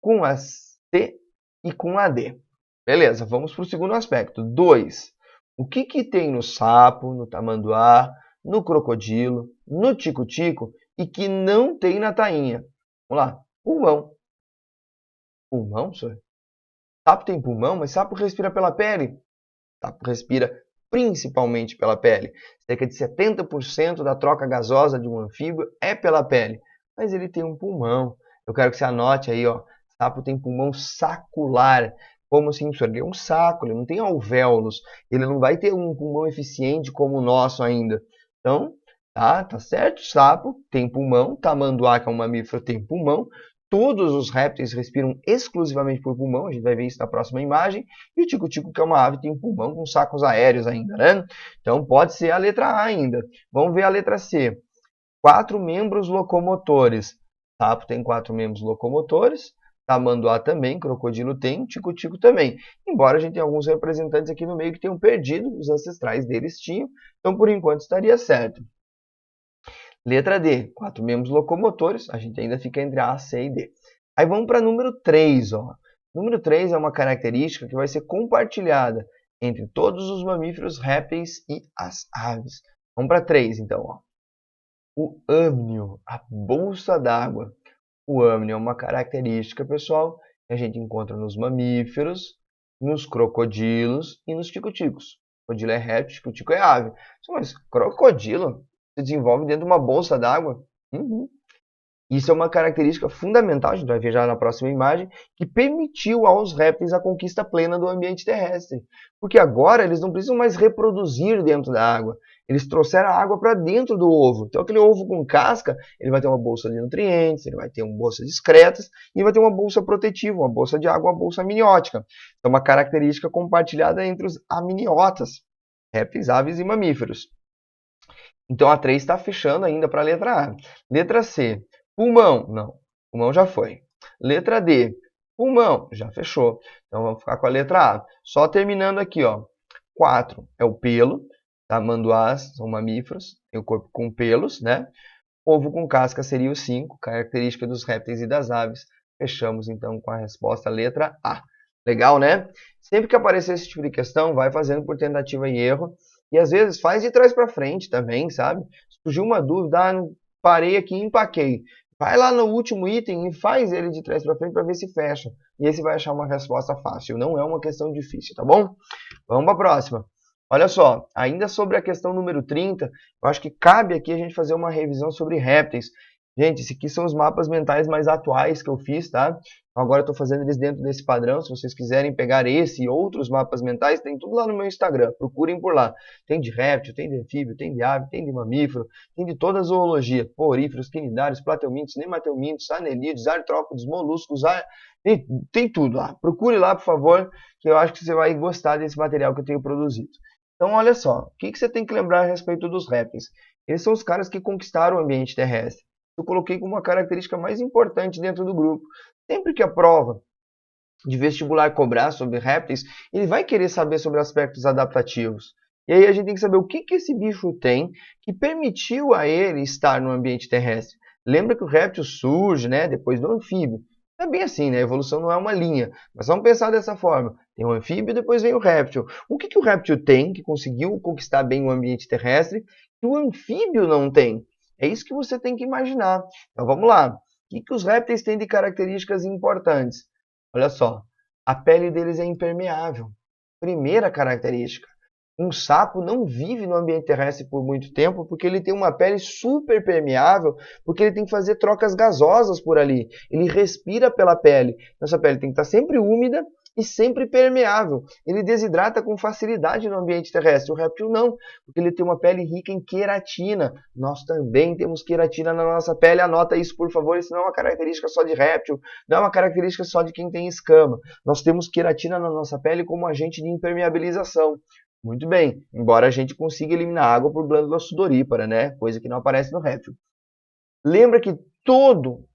com a C e com a D. Beleza, vamos para o segundo aspecto. 2. O que tem no sapo, no tamanduá, no crocodilo, no tico-tico e que não tem na tainha? Vamos lá. Pulmão. Pulmão, senhor? Sapo tem pulmão, mas sapo respira pela pele. Sapo respira principalmente pela pele. Cerca de 70% da troca gasosa de um anfíbio é pela pele. Mas ele tem um pulmão. Eu quero que você anote aí, ó. Sapo tem pulmão sacular. Como assim, professor? Ele é um saco, ele não tem alvéolos. Ele não vai ter um pulmão eficiente como o nosso ainda. Então, tá certo? Sapo tem pulmão. Tamanduá, que é um mamífero, tem pulmão. Todos os répteis respiram exclusivamente por pulmão, a gente vai ver isso na próxima imagem. E o tico-tico, que é uma ave, tem pulmão com sacos aéreos ainda, né? Então pode ser a letra A ainda. Vamos ver a letra C. 4 membros locomotores. Sapo tem 4 membros locomotores. Tamanduá também, crocodilo tem, tico-tico também. Embora a gente tenha alguns representantes aqui no meio que tenham perdido, os ancestrais deles tinham. Então, por enquanto, estaria certo. Letra D, 4 membros locomotores, a gente ainda fica entre A, C e D. Aí vamos para número 3. Ó. Número 3 é uma característica que vai ser compartilhada entre todos os mamíferos, répteis e as aves. Vamos para 3, então. Ó. O âmnio, a bolsa d'água. O âmnio é uma característica, pessoal, que a gente encontra nos mamíferos, nos crocodilos e nos tico-ticos. Crocodilo é réptil, tico-tico é ave. Mas crocodilo se desenvolve dentro de uma bolsa d'água? Uhum. Isso é uma característica fundamental, a gente vai ver já na próxima imagem, que permitiu aos répteis a conquista plena do ambiente terrestre. Porque agora eles não precisam mais reproduzir dentro da água. Eles trouxeram a água para dentro do ovo. Então aquele ovo com casca, ele vai ter uma bolsa de nutrientes, ele vai ter uma bolsa discretas e vai ter uma bolsa protetiva, uma bolsa de água, uma bolsa amniótica. É uma característica compartilhada entre os amniotas, répteis, aves e mamíferos. Então a 3 está fechando ainda para a letra A. Letra C, pulmão. Não, pulmão já foi. Letra D, pulmão. Já fechou. Então vamos ficar com a letra A. Só terminando aqui, ó. 4 é o pelo. Tá? Manduás são mamíferos. Tem o corpo com pelos, né? Ovo com casca seria o 5. Característica dos répteis e das aves. Fechamos então com a resposta letra A. Legal, né? Sempre que aparecer esse tipo de questão, vai fazendo por tentativa e erro. E às vezes faz de trás para frente também, sabe? Surgiu uma dúvida, parei aqui e empaquei. Vai lá no último item e faz ele de trás para frente para ver se fecha. E aí você vai achar uma resposta fácil. Não é uma questão difícil, tá bom? Vamos para a próxima. Olha só, ainda sobre a questão número 30, eu acho que cabe aqui a gente fazer uma revisão sobre répteis. Gente, esses aqui são os mapas mentais mais atuais que eu fiz, tá? Agora eu estou fazendo eles dentro desse padrão. Se vocês quiserem pegar esse e outros mapas mentais, tem tudo lá no meu Instagram. Procurem por lá. Tem de réptil, tem de anfíbio, tem de ave, tem de mamífero, tem de toda a zoologia. Poríferos, quinidários, plateumintos, nemateumintos, anelídeos, artrópodes, moluscos, tem tudo lá. Procure lá, por favor, que eu acho que você vai gostar desse material que eu tenho produzido. Então, olha só. O que você tem que lembrar a respeito dos répteis? Eles são os caras que conquistaram o ambiente terrestre. Eu coloquei como uma característica mais importante dentro do grupo. Sempre que a prova de vestibular cobrar sobre répteis, ele vai querer saber sobre aspectos adaptativos. E aí a gente tem que saber o que esse bicho tem que permitiu a ele estar no ambiente terrestre. Lembra que o réptil surge, né, depois do anfíbio. É bem assim, né? A evolução não é uma linha. Mas vamos pensar dessa forma. Tem o anfíbio, depois vem o réptil. O que o réptil tem que conseguiu conquistar bem o ambiente terrestre que o anfíbio não tem? É isso que você tem que imaginar. Então vamos lá. O que os répteis têm de características importantes? Olha só. A pele deles é impermeável. Primeira característica. Um sapo não vive no ambiente terrestre por muito tempo porque ele tem uma pele super permeável, porque ele tem que fazer trocas gasosas por ali. Ele respira pela pele. Essa pele tem que estar sempre úmida e sempre permeável. Ele desidrata com facilidade no ambiente terrestre. O réptil não, porque ele tem uma pele rica em queratina. Nós também temos queratina na nossa pele. Anota isso, por favor. Isso não é uma característica só de réptil, não é uma característica só de quem tem escama. Nós temos queratina na nossa pele como agente de impermeabilização. Muito bem, embora a gente consiga eliminar água por glândula sudorípara, né? Coisa que não aparece no réptil. Lembra que todo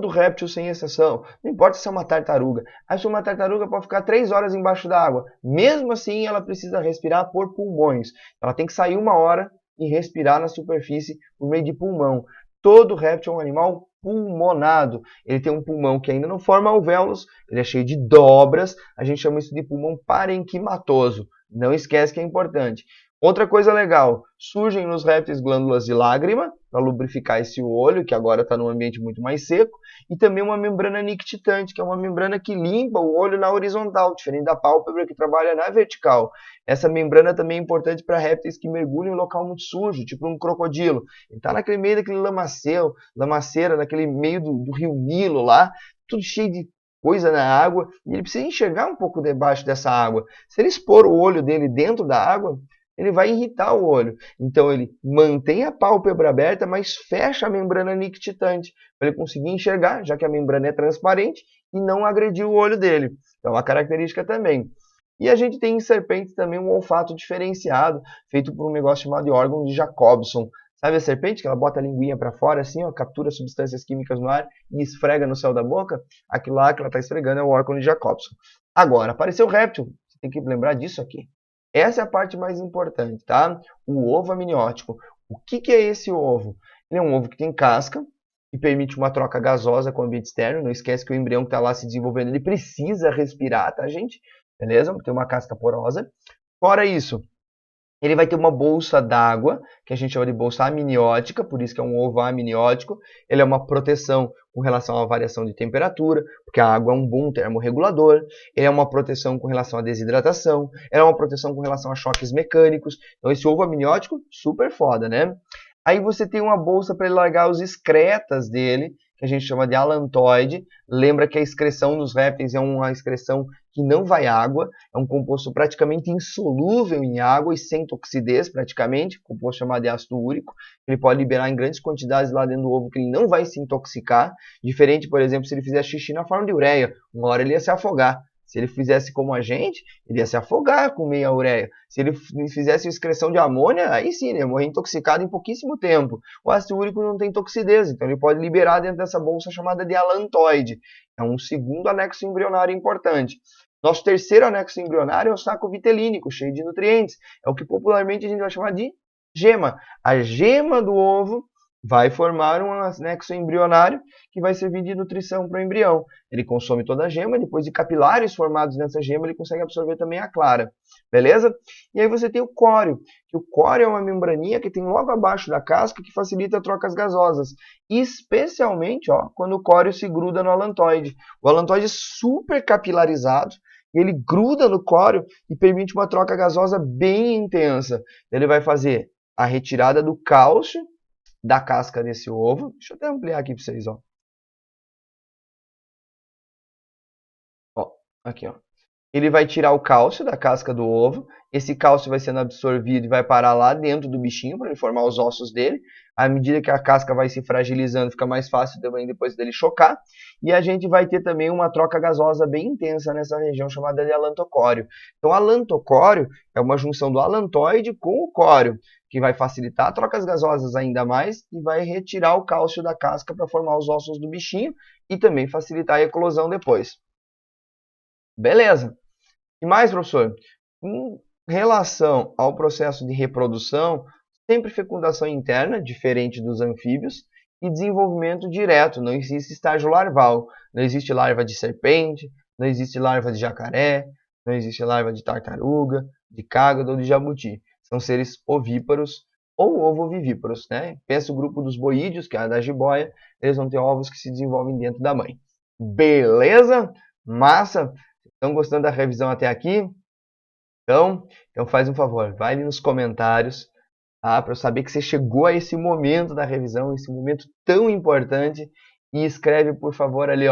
réptil, sem exceção, não importa se é uma tartaruga, se uma tartaruga pode ficar 3 horas embaixo da água, mesmo assim ela precisa respirar por pulmões. Ela tem que sair 1 hora e respirar na superfície por meio de pulmão. Todo réptil é um animal pulmonado. Ele tem um pulmão que ainda não forma alvéolos, ele é cheio de dobras, a gente chama isso de pulmão parenquimatoso. Não esquece que é importante. Outra coisa legal, surgem nos répteis glândulas de lágrima, para lubrificar esse olho, que agora está num ambiente muito mais seco, e também uma membrana nictitante, que é uma membrana que limpa o olho na horizontal, diferente da pálpebra que trabalha na vertical. Essa membrana também é importante para répteis que mergulham em local muito sujo, tipo um crocodilo. Ele está naquele meio daquele lamaceira, naquele meio do rio Nilo lá, tudo cheio de coisa na água, e ele precisa enxergar um pouco debaixo dessa água. Se ele expor o olho dele dentro da água, ele vai irritar o olho. Então ele mantém a pálpebra aberta, mas fecha a membrana nictitante, para ele conseguir enxergar, já que a membrana é transparente, e não agredir o olho dele. Então a característica também. E a gente tem em serpentes também um olfato diferenciado, feito por um negócio chamado de órgão de Jacobson. Sabe a serpente que ela bota a linguinha para fora assim, ó, captura substâncias químicas no ar e esfrega no céu da boca? Aquilo lá que ela está esfregando é o órgão de Jacobson. Agora, apareceu o réptil. Você tem que lembrar disso aqui. Essa é a parte mais importante, tá? O ovo amniótico. O que é esse ovo? Ele é um ovo que tem casca, que permite uma troca gasosa com o ambiente externo. Não esquece que o embrião que está lá se desenvolvendo, ele precisa respirar, tá, gente? Beleza? Tem uma casca porosa. Fora isso, ele vai ter uma bolsa d'água, que a gente chama de bolsa amniótica, por isso que é um ovo amniótico. Ele é uma proteção com relação à variação de temperatura, porque a água é um bom termorregulador. Ele é uma proteção com relação à desidratação. Ele é uma proteção com relação a choques mecânicos. Então esse ovo amniótico, super foda, né? Aí você tem uma bolsa para ele largar os excretas dele, que a gente chama de alantoide. Lembra que a excreção dos répteis é uma excreção que não vai água, é um composto praticamente insolúvel em água e sem toxidez praticamente, composto chamado de ácido úrico. Ele pode liberar em grandes quantidades lá dentro do ovo que ele não vai se intoxicar, diferente, por exemplo, se ele fizer xixi na forma de ureia, uma hora ele ia se afogar. Se ele fizesse como a gente, ele ia se afogar com meia ureia. Se ele fizesse excreção de amônia, aí sim, ele ia morrer intoxicado em pouquíssimo tempo. O ácido úrico não tem toxidez, então ele pode liberar dentro dessa bolsa chamada de alantoide. É um segundo anexo embrionário importante. Nosso terceiro anexo embrionário é o saco vitelínico, cheio de nutrientes. É o que popularmente a gente vai chamar de gema. A gema do ovo vai formar um anexo embrionário que vai servir de nutrição para o embrião. Ele consome toda a gema, depois de capilares formados nessa gema, ele consegue absorver também a clara. Beleza? E aí você tem o córeo, que o córeo é uma membraninha que tem logo abaixo da casca que facilita trocas gasosas, especialmente quando o córeo se gruda no alantoide. O alantoide é super capilarizado, e ele gruda no córeo e permite uma troca gasosa bem intensa. Ele vai fazer a retirada do cálcio da casca desse ovo. Deixa eu até ampliar aqui para vocês, aqui, Ele vai tirar o cálcio da casca do ovo. Esse cálcio vai sendo absorvido e vai parar lá dentro do bichinho para ele formar os ossos dele. À medida que a casca vai se fragilizando, fica mais fácil também depois dele chocar. E a gente vai ter também uma troca gasosa bem intensa nessa região chamada de alantocóreo. Então, alantocóreo é uma junção do alantoide com o córeo, que vai facilitar trocas gasosas ainda mais e vai retirar o cálcio da casca para formar os ossos do bichinho e também facilitar a eclosão depois. Beleza. E mais, professor? Em relação ao processo de reprodução, sempre fecundação interna, diferente dos anfíbios, e desenvolvimento direto, não existe estágio larval. Não existe larva de serpente, não existe larva de jacaré, não existe larva de tartaruga, de cágado ou de jabuti. São seres ovíparos ou ovovivíparos, né? Pensa o grupo dos boídeos, que é a da jiboia, eles vão ter ovos que se desenvolvem dentro da mãe. Beleza? Massa? Estão gostando da revisão até aqui? Então faz um favor, vai ali nos comentários, para eu saber que você chegou a esse momento da revisão, esse momento tão importante, e escreve, por favor, ali,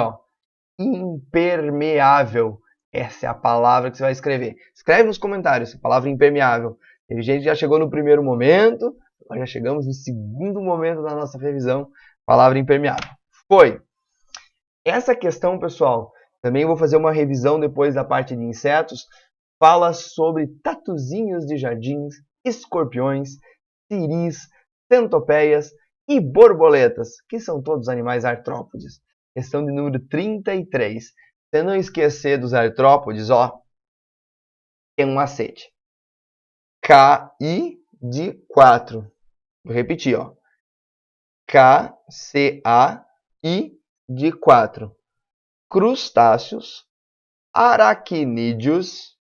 impermeável. Essa é a palavra que você vai escrever. Escreve nos comentários a palavra impermeável. Teve gente que já chegou no primeiro momento, nós já chegamos no segundo momento da nossa revisão, palavra impermeável. Foi! Essa questão, pessoal, também vou fazer uma revisão depois da parte de insetos, fala sobre tatuzinhos de jardins, escorpiões, ciris, centopeias e borboletas, que são todos animais artrópodes. Questão de número 33. Se não esquecer dos artrópodes, tem um macete. KI de 4. Vou repetir, KCAI de 4. Crustáceos, aracnídeos,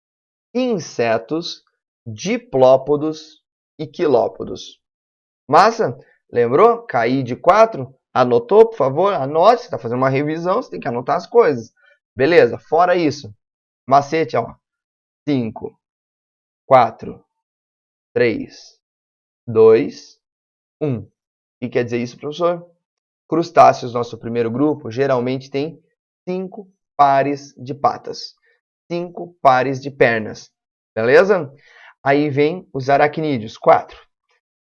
insetos, diplópodos e quilópodos. Massa? Lembrou? KI de 4? Anotou, por favor? Anote, você está fazendo uma revisão, você tem que anotar as coisas. Beleza, fora isso. Macete, 5, 4, 3, 2, 1. O que quer dizer isso, professor? Crustáceos, nosso primeiro grupo, geralmente tem 5 pares de patas, 5 pares de pernas, beleza? Aí vem os aracnídeos, 4.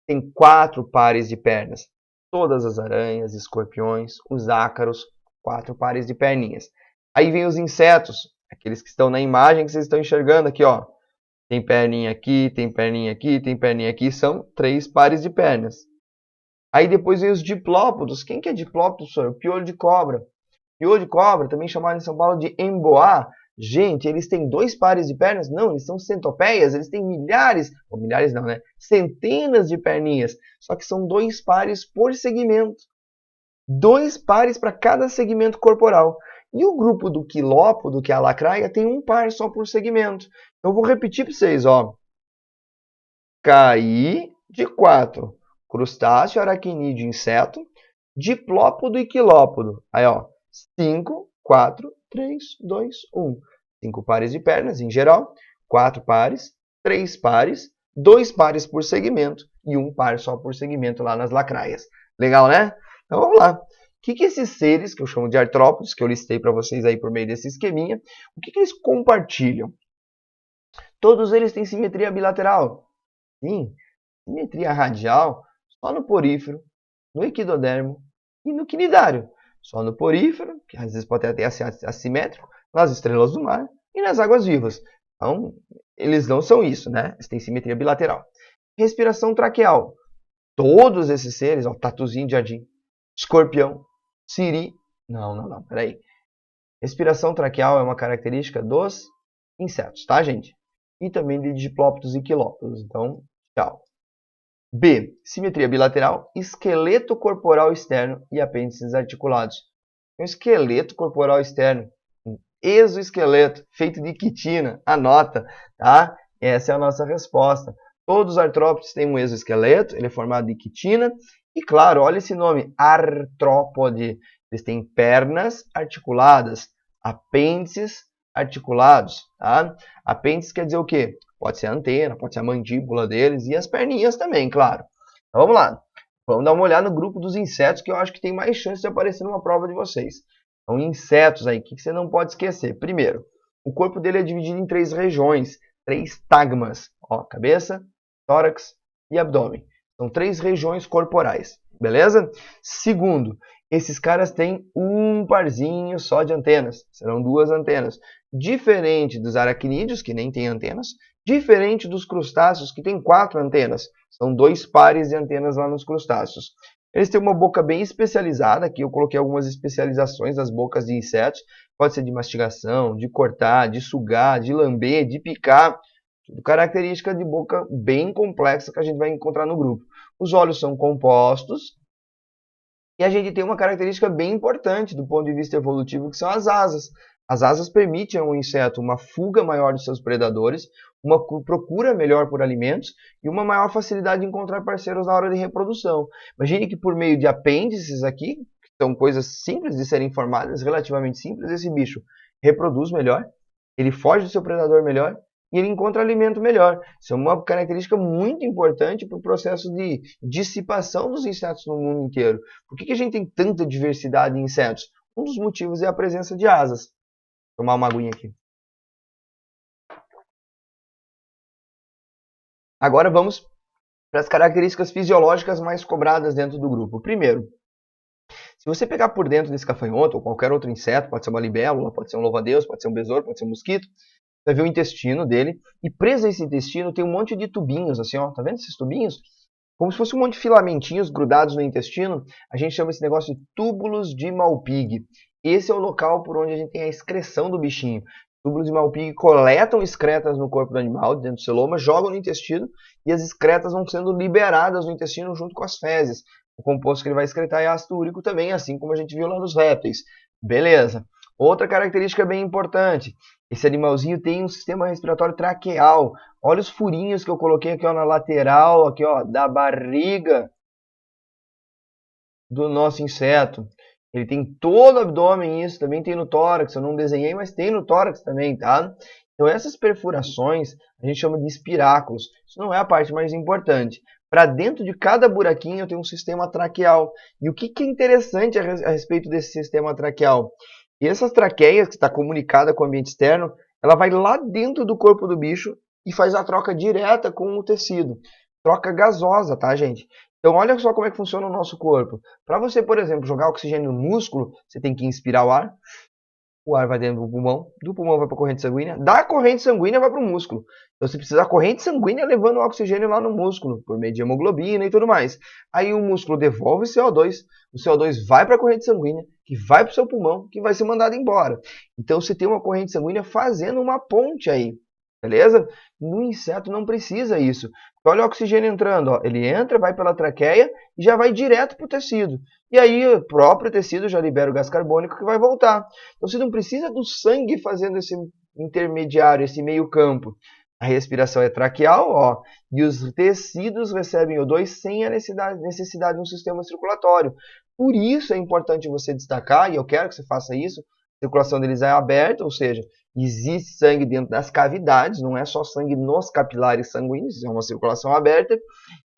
Tem 4 pares de pernas. Todas as aranhas, escorpiões, os ácaros, 4 pares de perninhas. Aí vem os insetos, aqueles que estão na imagem que vocês estão enxergando aqui, Tem perninha aqui, tem perninha aqui, tem perninha aqui, são 3 pares de pernas. Aí depois vem os diplópodos. Quem que é diplópodo, professor? O piolho de cobra. Piolho de cobra, também chamado em São Paulo de emboá. Gente, eles têm 2 pares de pernas? Não, eles são centopeias, eles têm milhares, ou milhares não, né? Centenas de perninhas. Só que são 2 pares por segmento. 2 pares para cada segmento corporal. E o grupo do quilópodo, que é a lacraia, tem 1 par só por segmento. Eu vou repetir para vocês, KI de 4. Crustáceo, aracnídeo, inseto, diplópodo e quilópodo. Aí, 5, 4, 3, 2, 1. 5 pares de pernas, em geral. 4 pares, 3 pares, 2 pares por segmento e 1 par só por segmento lá nas lacraias. Legal, né? Então, vamos lá. que esses seres, que eu chamo de artrópodes, que eu listei para vocês aí por meio desse esqueminha, o que eles compartilham? Todos eles têm simetria bilateral. Sim, simetria radial só no porífero, no equidodermo e no quinidário. Só no porífero, que às vezes pode até ser assimétrico, nas estrelas do mar e nas águas vivas. Então, eles não são isso, né? Eles têm simetria bilateral. Respiração traqueal. Todos esses seres, ó, tatuzinho de jardim, escorpião, siri... Não, peraí. Respiração traqueal é uma característica dos insetos, tá, gente? E também de diplópodos e quilópodos. Então, tchau. B. Simetria bilateral, esqueleto corporal externo e apêndices articulados. Um esqueleto corporal externo, um exoesqueleto feito de quitina, anota, tá? Essa é a nossa resposta. Todos os artrópodes têm um exoesqueleto, ele é formado de quitina. E claro, olha esse nome, artrópode. Eles têm pernas articuladas, apêndices articulados, tá? Apêndice quer dizer o quê? Pode ser a antena, pode ser a mandíbula deles e as perninhas também, claro. Então vamos lá. Vamos dar uma olhada no grupo dos insetos, que eu acho que tem mais chance de aparecer numa prova de vocês. Então, insetos aí, o que você não pode esquecer? Primeiro, o corpo dele é dividido em 3 regiões, 3 tagmas. Ó, cabeça, tórax e abdômen. São 3 regiões corporais, beleza? Segundo, esses caras têm um parzinho só de antenas. Serão 2 antenas. Diferente dos aracnídeos, que nem têm antenas. Diferente dos crustáceos, que têm 4 antenas. São 2 pares de antenas lá nos crustáceos. Eles têm uma boca bem especializada. Aqui eu coloquei algumas especializações das bocas de insetos. Pode ser de mastigação, de cortar, de sugar, de lamber, de picar. Tudo característica de boca bem complexa que a gente vai encontrar no grupo. Os olhos são compostos. E a gente tem uma característica bem importante do ponto de vista evolutivo, que são as asas. As asas permitem ao inseto uma fuga maior dos seus predadores, uma procura melhor por alimentos e uma maior facilidade de encontrar parceiros na hora de reprodução. Imagine que por meio de apêndices aqui, que são coisas simples de serem formadas, relativamente simples, esse bicho reproduz melhor, ele foge do seu predador melhor e ele encontra alimento melhor. Isso é uma característica muito importante para o processo de dissipação dos insetos no mundo inteiro. Por que a gente tem tanta diversidade em insetos? Um dos motivos é a presença de asas. Vou tomar uma aguinha aqui. Agora vamos para as características fisiológicas mais cobradas dentro do grupo. Primeiro, se você pegar por dentro desse gafanhoto ou qualquer outro inseto, pode ser uma libélula, pode ser um louva-a-Deus, pode ser um besouro, pode ser um mosquito, você vai ver o intestino dele, e preso a esse intestino tem um monte de tubinhos, assim, ó, tá vendo esses tubinhos? Como se fosse um monte de filamentinhos grudados no intestino, a gente chama esse negócio de túbulos de Malpighi. Esse é o local por onde a gente tem a excreção do bichinho. Túbulos de Malpighi coletam excretas no corpo do animal, dentro do celoma, jogam no intestino, e as excretas vão sendo liberadas no intestino junto com as fezes. O composto que ele vai excretar é ácido úrico também, assim como a gente viu lá nos répteis. Beleza. Outra característica bem importante, esse animalzinho tem um sistema respiratório traqueal. Olha os furinhos que eu coloquei aqui ó, na lateral aqui, ó, da barriga do nosso inseto. Ele tem todo o abdômen, isso também tem no tórax. Eu não desenhei, mas tem no tórax também, tá? Então essas perfurações a gente chama de espiráculos. Isso não é a parte mais importante. Para dentro de cada buraquinho eu tenho um sistema traqueal. E o que é interessante a respeito desse sistema traqueal? E essas traqueias, que está comunicada com o ambiente externo, ela vai lá dentro do corpo do bicho e faz a troca direta com o tecido. Troca gasosa, tá, gente? Então, olha só como é que funciona o nosso corpo. Para você, por exemplo, jogar oxigênio no músculo, você tem que inspirar o ar vai dentro do pulmão vai para a corrente sanguínea, da corrente sanguínea vai para o músculo. Então, você precisa da corrente sanguínea levando o oxigênio lá no músculo, por meio de hemoglobina e tudo mais. Aí o músculo devolve o CO2 vai para a corrente sanguínea, que vai para o seu pulmão, que vai ser mandado embora. Então, você tem uma corrente sanguínea fazendo uma ponte aí, beleza? No inseto não precisa isso. Olha o oxigênio entrando, ó. Ele entra, vai pela traqueia e já vai direto para o tecido. E aí o próprio tecido já libera o gás carbônico que vai voltar. Então você não precisa do sangue fazendo esse intermediário, esse meio campo. A respiração é traqueal, ó, e os tecidos recebem O2 sem a necessidade de um sistema circulatório. Por isso é importante você destacar, e eu quero que você faça isso, circulação deles é aberta, ou seja, existe sangue dentro das cavidades, não é só sangue nos capilares sanguíneos, é uma circulação aberta,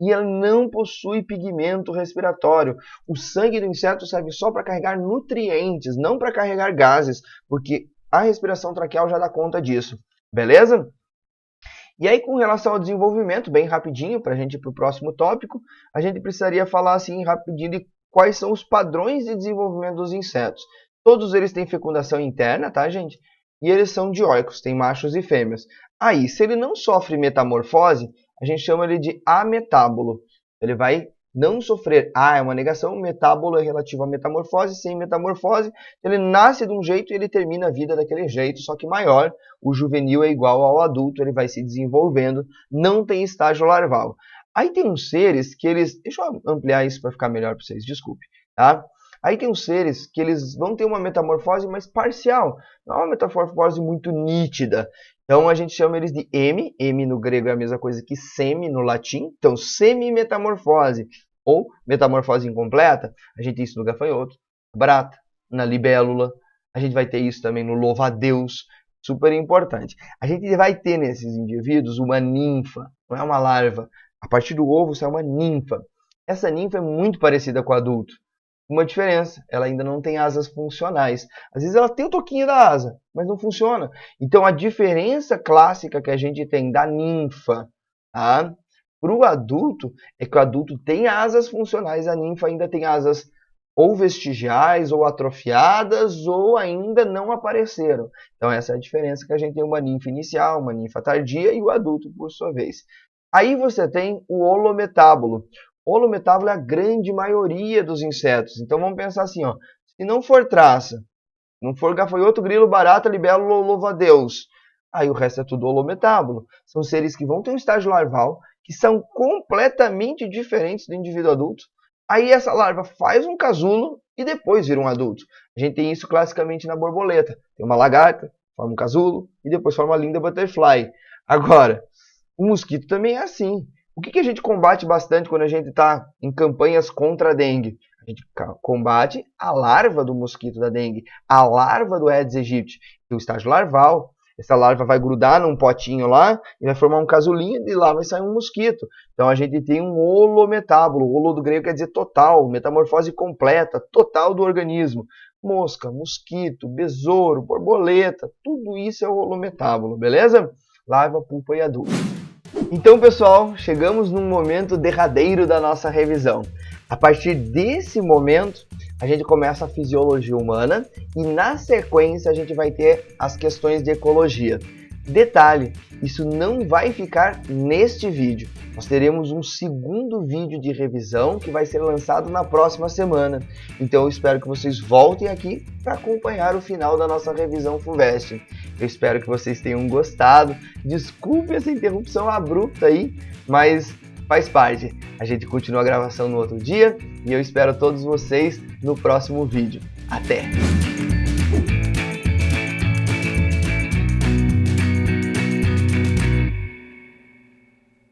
e ela não possui pigmento respiratório. O sangue do inseto serve só para carregar nutrientes, não para carregar gases, porque a respiração traqueal já dá conta disso, beleza? E aí, com relação ao desenvolvimento, bem rapidinho, para a gente ir para o próximo tópico, a gente precisaria falar assim rapidinho de quais são os padrões de desenvolvimento dos insetos. Todos eles têm fecundação interna, tá, gente? E eles são dioicos, tem machos e fêmeas. Aí, se ele não sofre metamorfose, a gente chama ele de ametábulo. Ele vai não sofrer. A é uma negação, metábolo é relativo à metamorfose. Sem metamorfose, ele nasce de um jeito e ele termina a vida daquele jeito, só que maior. O juvenil é igual ao adulto, ele vai se desenvolvendo, não tem estágio larval. Aí tem uns seres que eles... Deixa eu ampliar isso para ficar melhor para vocês, desculpe, tá? Aí tem uns seres que eles vão ter uma metamorfose, mas parcial. Não é uma metamorfose muito nítida. Então a gente chama eles de M. M no grego é a mesma coisa que semi no latim. Então semi-metamorfose ou metamorfose incompleta. A gente tem isso no gafanhoto, barata, na libélula. A gente vai ter isso também no louva-a-Deus. Super importante. A gente vai ter nesses indivíduos uma ninfa, não é uma larva. A partir do ovo isso é uma ninfa. Essa ninfa é muito parecida com o adulto. Uma diferença, ela ainda não tem asas funcionais. Às vezes ela tem o toquinho da asa, mas não funciona. Então a diferença clássica que a gente tem da ninfa, tá, para o adulto é que o adulto tem asas funcionais, a ninfa ainda tem asas ou vestigiais, ou atrofiadas, ou ainda não apareceram. Então essa é a diferença, que a gente tem uma ninfa inicial, uma ninfa tardia e o adulto por sua vez. Aí você tem o holometábulo. O holometábulo é a grande maioria dos insetos. Então vamos pensar assim, ó, se não for traça, não for gafanhoto, grilo, barata, libélula ou louva-a-Deus, aí o resto é tudo holometábulo. São seres que vão ter um estágio larval, que são completamente diferentes do indivíduo adulto. Aí essa larva faz um casulo e depois vira um adulto. A gente tem isso classicamente na borboleta. Tem uma lagarta, forma um casulo e depois forma uma linda butterfly. Agora, o mosquito também é assim. O que a gente combate bastante quando a gente está em campanhas contra a dengue? A gente combate a larva do mosquito da dengue, a larva do Aedes aegypti, o estágio larval. Essa larva vai grudar num potinho lá e vai formar um casulinho e de lá vai sair um mosquito. Então a gente tem um holometábulo. Holo do grego quer dizer total, metamorfose completa, total do organismo. Mosca, mosquito, besouro, borboleta, tudo isso é o holometábulo, beleza? Larva, pupa e adulto. Então, pessoal, chegamos num momento derradeiro da nossa revisão. A partir desse momento, a gente começa a fisiologia humana e, na sequência, a gente vai ter as questões de ecologia. Detalhe, isso não vai ficar neste vídeo. Nós teremos um segundo vídeo de revisão que vai ser lançado na próxima semana. Então eu espero que vocês voltem aqui para acompanhar o final da nossa revisão FUVEST. Eu espero que vocês tenham gostado. Desculpe essa interrupção abrupta aí, mas faz parte. A gente continua a gravação no outro dia e eu espero todos vocês no próximo vídeo. Até!